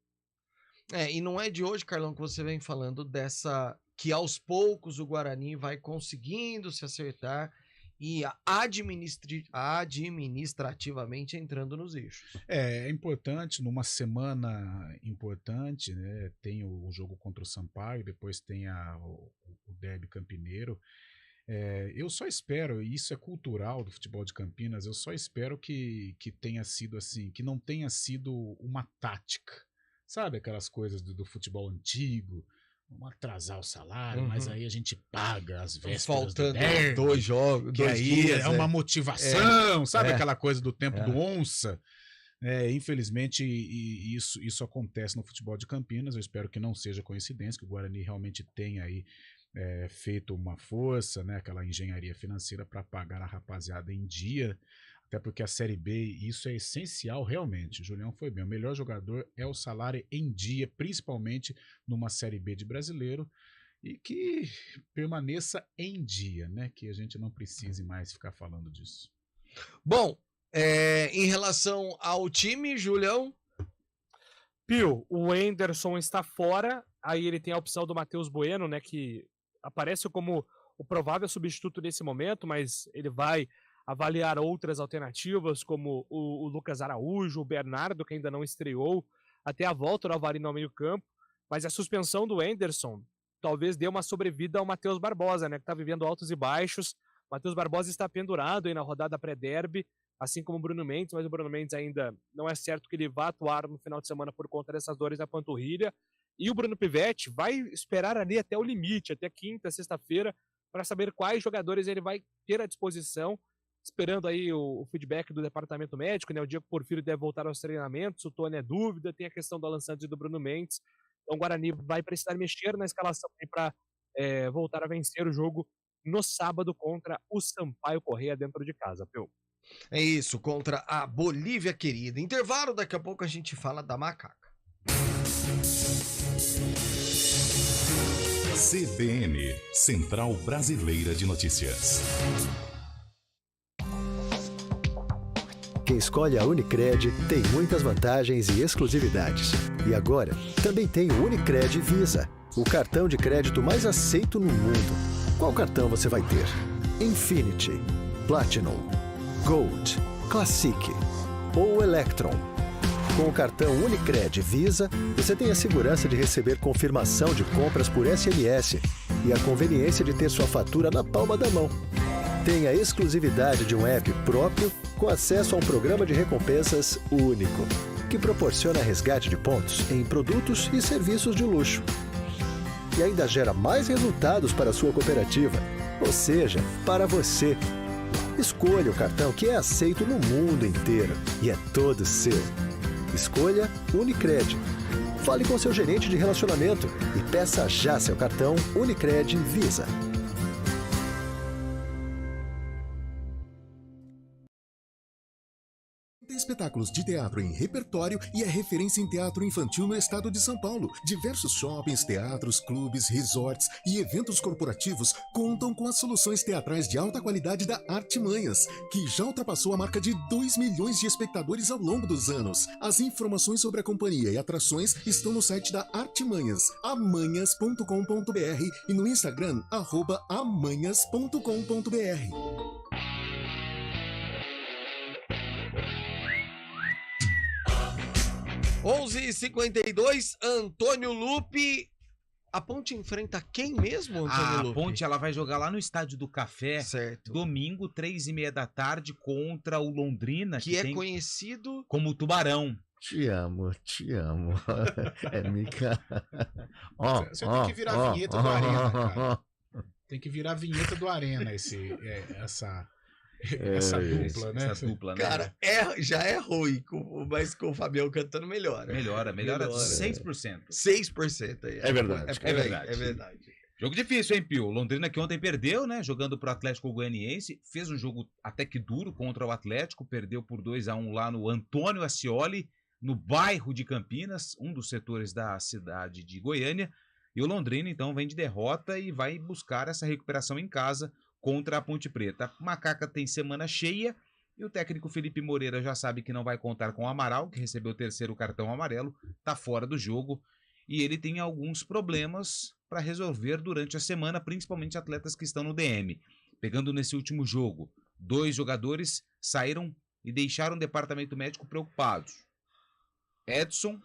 E não é de hoje, Carlão, que você vem falando dessa... que aos poucos o Guarani vai conseguindo se acertar e administrativamente entrando nos eixos.
É importante, numa semana importante, né? Tem o jogo contra o Sampaio, depois tem o derby campineiro. Eu só espero, e isso é cultural do futebol de Campinas, eu só espero que tenha sido assim, que não tenha sido uma tática. Sabe aquelas coisas do futebol antigo? Vamos atrasar o salário, mas aí a gente paga as vésperas
faltando
do derby,
2 jogos,
que
2
aí
dias,
é uma motivação, sabe aquela coisa do tempo do onça? Infelizmente isso acontece no futebol de Campinas. Eu espero que não seja coincidência, que o Guarani realmente tenha aí feito uma força, né, aquela engenharia financeira para pagar a rapaziada em dia. Até porque a Série B, isso é essencial realmente. O Julião foi bem. O melhor jogador é o salário em dia, principalmente numa Série B de brasileiro, e que permaneça em dia, né? Que a gente não precise mais ficar falando disso.
Bom, em relação ao time, Julião...
Pio, o Anderson está fora, aí ele tem a opção do Matheus Bueno, né? Que aparece como o provável substituto nesse momento, mas ele vai avaliar outras alternativas, como o Lucas Araújo, o Bernardo, que ainda não estreou, até a volta do Alvarino ao meio-campo. Mas a suspensão do Anderson talvez dê uma sobrevida ao Matheus Barbosa, né, que está vivendo altos e baixos. O Matheus Barbosa está pendurado aí na rodada pré-derby, assim como o Bruno Mendes, mas o Bruno Mendes ainda não é certo que ele vá atuar no final de semana por conta dessas dores na panturrilha. E o Bruno Pivetti vai esperar ali até o limite, até quinta, sexta-feira, para saber quais jogadores ele vai ter à disposição, esperando aí o feedback do departamento médico, né? O Diego Porfírio deve voltar aos treinamentos, o Tony é dúvida, tem a questão do Alan Santos e do Bruno Mendes. Então o Guarani vai precisar mexer na escalação para voltar a vencer o jogo no sábado contra o Sampaio Corrêa dentro de casa, Peu.
É isso, contra a Bolívia querida. Intervalo, daqui a pouco a gente fala da macaca.
CBN, Central Brasileira de Notícias.
Quem escolhe a Unicred tem muitas vantagens e exclusividades. E agora, também tem o Unicred Visa, o cartão de crédito mais aceito no mundo. Qual cartão você vai ter? Infinity, Platinum, Gold, Classic ou Electron? Com o cartão Unicred Visa, você tem a segurança de receber confirmação de compras por SMS e a conveniência de ter sua fatura na palma da mão. Tem a exclusividade de um app próprio com acesso a um programa de recompensas único, que proporciona resgate de pontos em produtos e serviços de luxo. E ainda gera mais resultados para a sua cooperativa, ou seja, para você. Escolha o cartão que é aceito no mundo inteiro e é todo seu. Escolha Unicred. Fale com seu gerente de relacionamento e peça já seu cartão Unicred Visa.
Tem espetáculos de teatro em repertório e é referência em teatro infantil no estado de São Paulo. Diversos shoppings, teatros, clubes, resorts e eventos corporativos contam com as soluções teatrais de alta qualidade da Artimanhas, que já ultrapassou a marca de 2 milhões de espectadores ao longo dos anos. As informações sobre a companhia e atrações estão no site da Artimanhas, amanhas.com.br, e no Instagram, @amanhas.com.br.
11h52, Antônio Lupi. A Ponte enfrenta quem mesmo, Antônio Lupi?
A Ponte ela vai jogar lá no Estádio do Café,
certo,
domingo, 3h30 da tarde, contra o Londrina,
que é conhecido
como Tubarão.
Te amo, te amo. Mica.
Você tem que virar a vinheta do Arena, cara. Tem que virar a vinheta do Arena, essa dupla, né?
Essa dupla, né?
Cara, já é ruim, mas com o Fabião cantando melhora.
Melhora 6%.
6% aí.
É verdade.
É verdade.
Jogo difícil, hein, Pio? Londrina que ontem perdeu, né? Jogando pro Atlético Goianiense. Fez um jogo até que duro contra o Atlético. Perdeu por 2-1 lá no Antônio Ascioli, no bairro de Campinas, um dos setores da cidade de Goiânia. E o Londrina, então, vem de derrota e vai buscar essa recuperação em casa contra a Ponte Preta. A Macaca tem semana cheia, E o técnico Felipe Moreira já sabe que não vai contar com o Amaral, que recebeu o 3º cartão amarelo, está fora do jogo. E ele tem alguns problemas para resolver durante a semana, principalmente atletas que estão no DM. Pegando nesse último jogo, 2 jogadores saíram e deixaram o departamento médico preocupados. Edson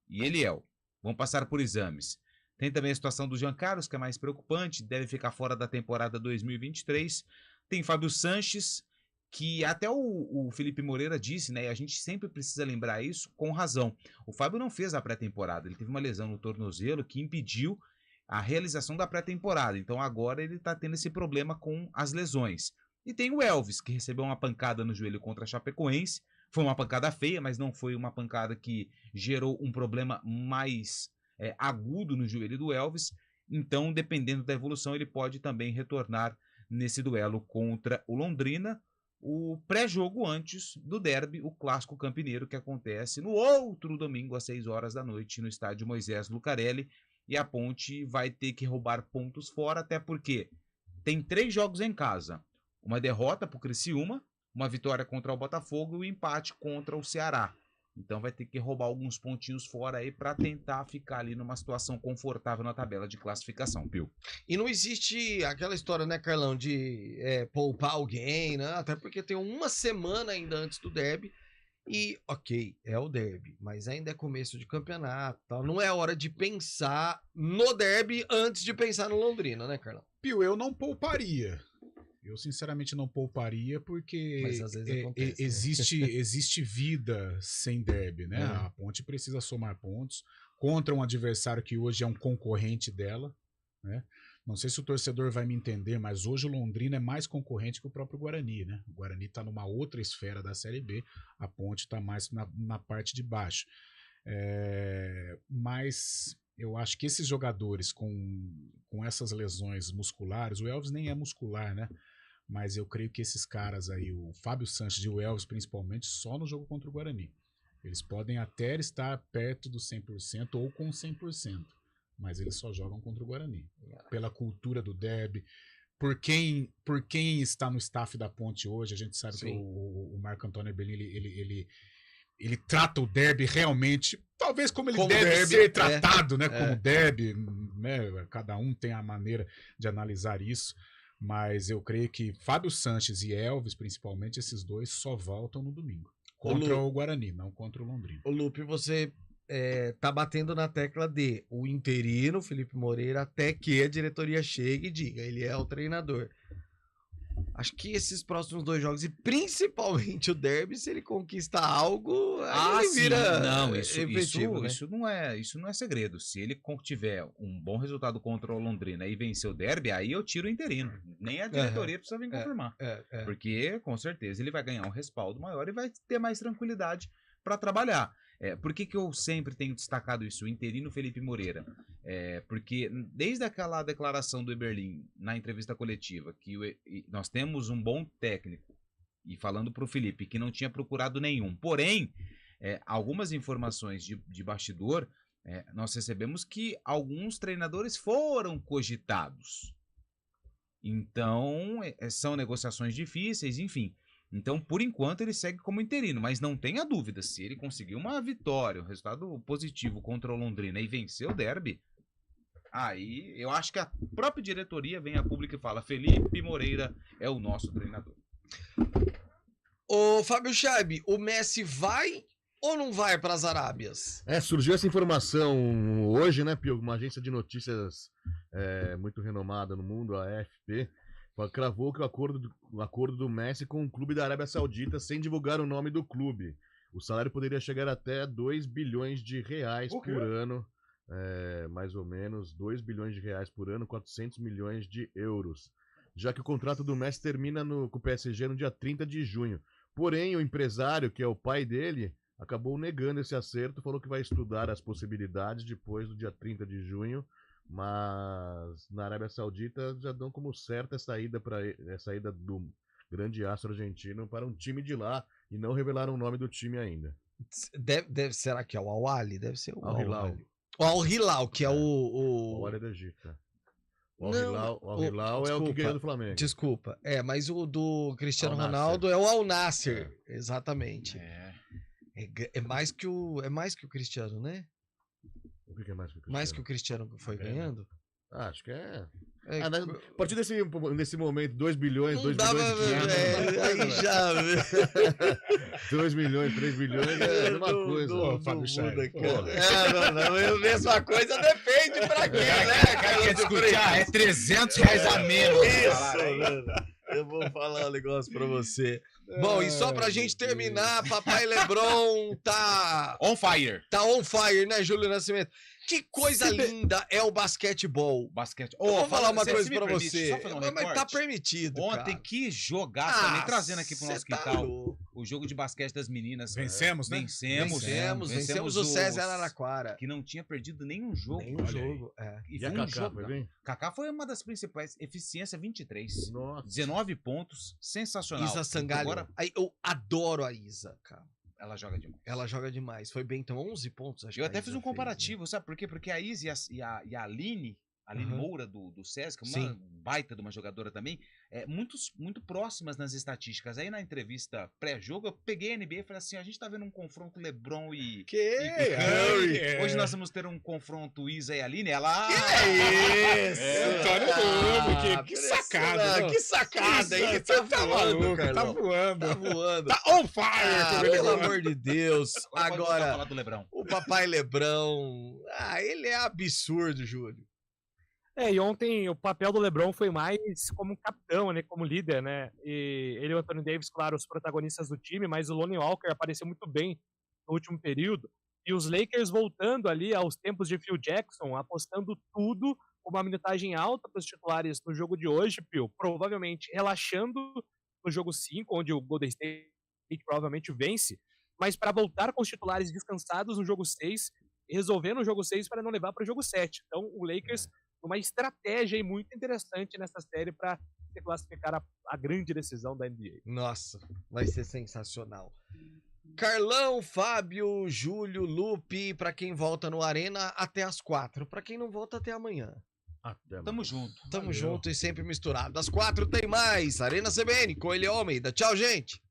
e Eliel vão passar por exames. Tem também a situação do Jean Carlos, que é mais preocupante, deve ficar fora da temporada 2023. Tem Fábio Sanches, que até o Felipe Moreira disse, né? E a gente sempre precisa lembrar isso com razão. O Fábio não fez a pré-temporada, ele teve uma lesão no tornozelo que impediu a realização da pré-temporada. Então agora ele está tendo esse problema com as lesões. E tem o Elvis, que recebeu uma pancada no joelho contra a Chapecoense. Foi uma pancada feia, mas não foi uma pancada que gerou um problema mais agudo no joelho do Elvis. Então, dependendo da evolução, ele pode também retornar nesse duelo contra o Londrina. O pré-jogo antes do derby, o clássico campineiro, que acontece no outro domingo às 6 horas da noite no estádio Moisés Lucarelli, e a Ponte vai ter que roubar pontos fora, até porque tem 3 jogos em casa, uma derrota para o Criciúma, uma vitória contra o Botafogo e um empate contra o Ceará. Então vai ter que roubar alguns pontinhos fora aí para tentar ficar ali numa situação confortável na tabela de classificação, Pio.
E não existe aquela história, né, Carlão, de poupar alguém, né? Até porque tem uma semana ainda antes do derby. E, ok, é o derby, mas ainda é começo de campeonato, tal. Não é hora de pensar no derby antes de pensar no Londrina, né, Carlão?
Pio, eu não pouparia. Eu, sinceramente, não pouparia porque
mas às vezes acontece,
existe vida sem derby, né? A Ponte precisa somar pontos contra um adversário que hoje é um concorrente dela, né? Não sei se o torcedor vai me entender, mas hoje o Londrina é mais concorrente que o próprio Guarani, né? O Guarani está numa outra esfera da Série B, a Ponte está mais na parte de baixo. Mas eu acho que esses jogadores com essas lesões musculares, o Elvis nem é muscular, né? Mas eu creio que esses caras aí, o Fábio Sanches e o Elvis principalmente, só no jogo contra o Guarani. Eles podem até estar perto dos 100% ou com 100%, mas eles só jogam contra o Guarani. Pela cultura do derby, por quem está no staff da Ponte hoje, a gente sabe que o Marco Antônio Erbelin, ele trata o derby realmente, talvez como ele deve ser tratado, né? Como derby, né? Cada um tem a maneira de analisar isso. Mas eu creio que Fábio Sanches e Elvis, principalmente, esses dois só voltam no domingo. Contra o Guarani, não contra o Londrina.
Ô Lupe, você tá batendo na tecla de o interino, Felipe Moreira, até que a diretoria chegue e diga, ele é o treinador. Acho que esses próximos 2 jogos, e principalmente o derby, se ele conquista algo, aí ele vira efetivo, né?
Isso não é segredo. Se ele tiver um bom resultado contra o Londrina e vencer o derby, aí eu tiro o interino. Nem a diretoria precisa vir confirmar. Porque, com certeza, ele vai ganhar um respaldo maior e vai ter mais tranquilidade para trabalhar. Por que eu sempre tenho destacado isso, o interino Felipe Moreira? Porque desde aquela declaração do Eberlin na entrevista coletiva, que nós temos um bom técnico, e falando para o Felipe, que não tinha procurado nenhum. Porém, algumas informações de bastidor, nós recebemos que alguns treinadores foram cogitados. Então, são negociações difíceis, enfim. Então, por enquanto, ele segue como interino, mas não tenha dúvida, se ele conseguir uma vitória, um resultado positivo contra o Londrina e vencer o derby, aí eu acho que a própria diretoria vem a público e fala, Felipe Moreira é o nosso treinador.
Ô Fábio Chaib, o Messi vai ou não vai para as Arábias?
Surgiu essa informação hoje, né, Pio? Uma agência de notícias muito renomada no mundo, a AFP, cravou que o acordo do Messi com o clube da Arábia Saudita, sem divulgar o nome do clube. O salário poderia chegar até 2 bilhões de reais por ano, mais ou menos 2 bilhões de reais por ano, 400 milhões de euros. Já que o contrato do Messi termina com o PSG no dia 30 de junho. Porém, o empresário, que é o pai dele, acabou negando esse acerto, falou que vai estudar as possibilidades depois do dia 30 de junho, mas na Arábia Saudita já dão como certa a saída do grande astro argentino para um time de lá e não revelaram o nome do time ainda.
Será que é o Al-Ahly? Deve ser o
Al-Hilal.
O Al-Hilal, que é o
Al-Ahly do Egito. O Al-Hilal é o que ganhou do Flamengo.
Desculpa. Mas o do Cristiano Ronaldo é o Al-Nassr. Exatamente. É mais que o Cristiano, né?
O que é mais que o Cristiano?
Mais que o Cristiano foi ganhando?
Acho que é. A partir desse momento, 2 bilhões,
não
2
dava,
bilhões.
Aí já.
2 milhões, 3 bilhões é a mesma coisa.
Não, a mesma coisa depende pra quem, né?
Quer discutir? É R$300 a menos.
Isso, eu vou falar um negócio pra você. Bom, e só pra gente terminar, Papai LeBron tá...
On fire.
Tá on fire, né, Júlio Nascimento? Que coisa linda é o basquetebol.
Eu
vou falar uma coisa pra
permite,
você.
Mas
tá permitido,
Ontem,
cara.
que jogaço também, trazendo aqui pro nosso quintal. O jogo de basquete das meninas.
Vencemos, né?
Vencemos o César Araraquara.
Que não tinha perdido nenhum jogo.
E a Kaká foi bem?
Kaká foi uma das principais. Eficiência 23.
Nossa.
19 pontos. Sensacional.
Isa Sangalho.
Agora...
Eu adoro a Isa, cara.
Ela joga demais.
Ela joga demais. Foi bem, então 11 pontos, acho que
eu até fiz um comparativo,
fez, né?
Sabe por quê? Porque a Isa e a Aline Moura do Sesc, uma baita de uma jogadora também, muito próximas nas estatísticas. Aí na entrevista pré-jogo, eu peguei a NBA e falei assim, a gente tá vendo um confronto LeBron e Curry. Hoje nós vamos ter um confronto Isa e Aline. Ela...
Que isso?
Antônio Lobo, que sacada.
Que sacada, hein? Tá voando,
Tá voando.
Tá voando.
Tá on fire.
Pelo amor de Deus. Agora,
falar do Lebrão.
O Papai Lebrão, ele é absurdo, Júlio.
E ontem o papel do LeBron foi mais como capitão, né, como líder, né, e ele e o Anthony Davis, claro, os protagonistas do time, mas o Lonnie Walker apareceu muito bem no último período, e os Lakers voltando ali aos tempos de Phil Jackson, apostando tudo com uma minutagem alta para os titulares no jogo de hoje, Pio, provavelmente relaxando no jogo 5, onde o Golden State provavelmente vence, mas para voltar com os titulares descansados no jogo 6, resolvendo o jogo 6 para não levar para o jogo 7. Então o Lakers... uma estratégia muito interessante nessa série para se classificar a grande decisão da NBA.
Nossa, vai ser sensacional. Carlão, Fábio, Júlio, Lupe, para quem volta no Arena até as 4, para quem não volta até amanhã.
Tamo junto.
Tamo junto e sempre misturado. Às 4 tem mais. Arena CBN, Coelho Almeida. Tchau, gente.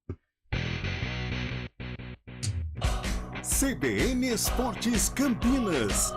CBN Esportes Campinas.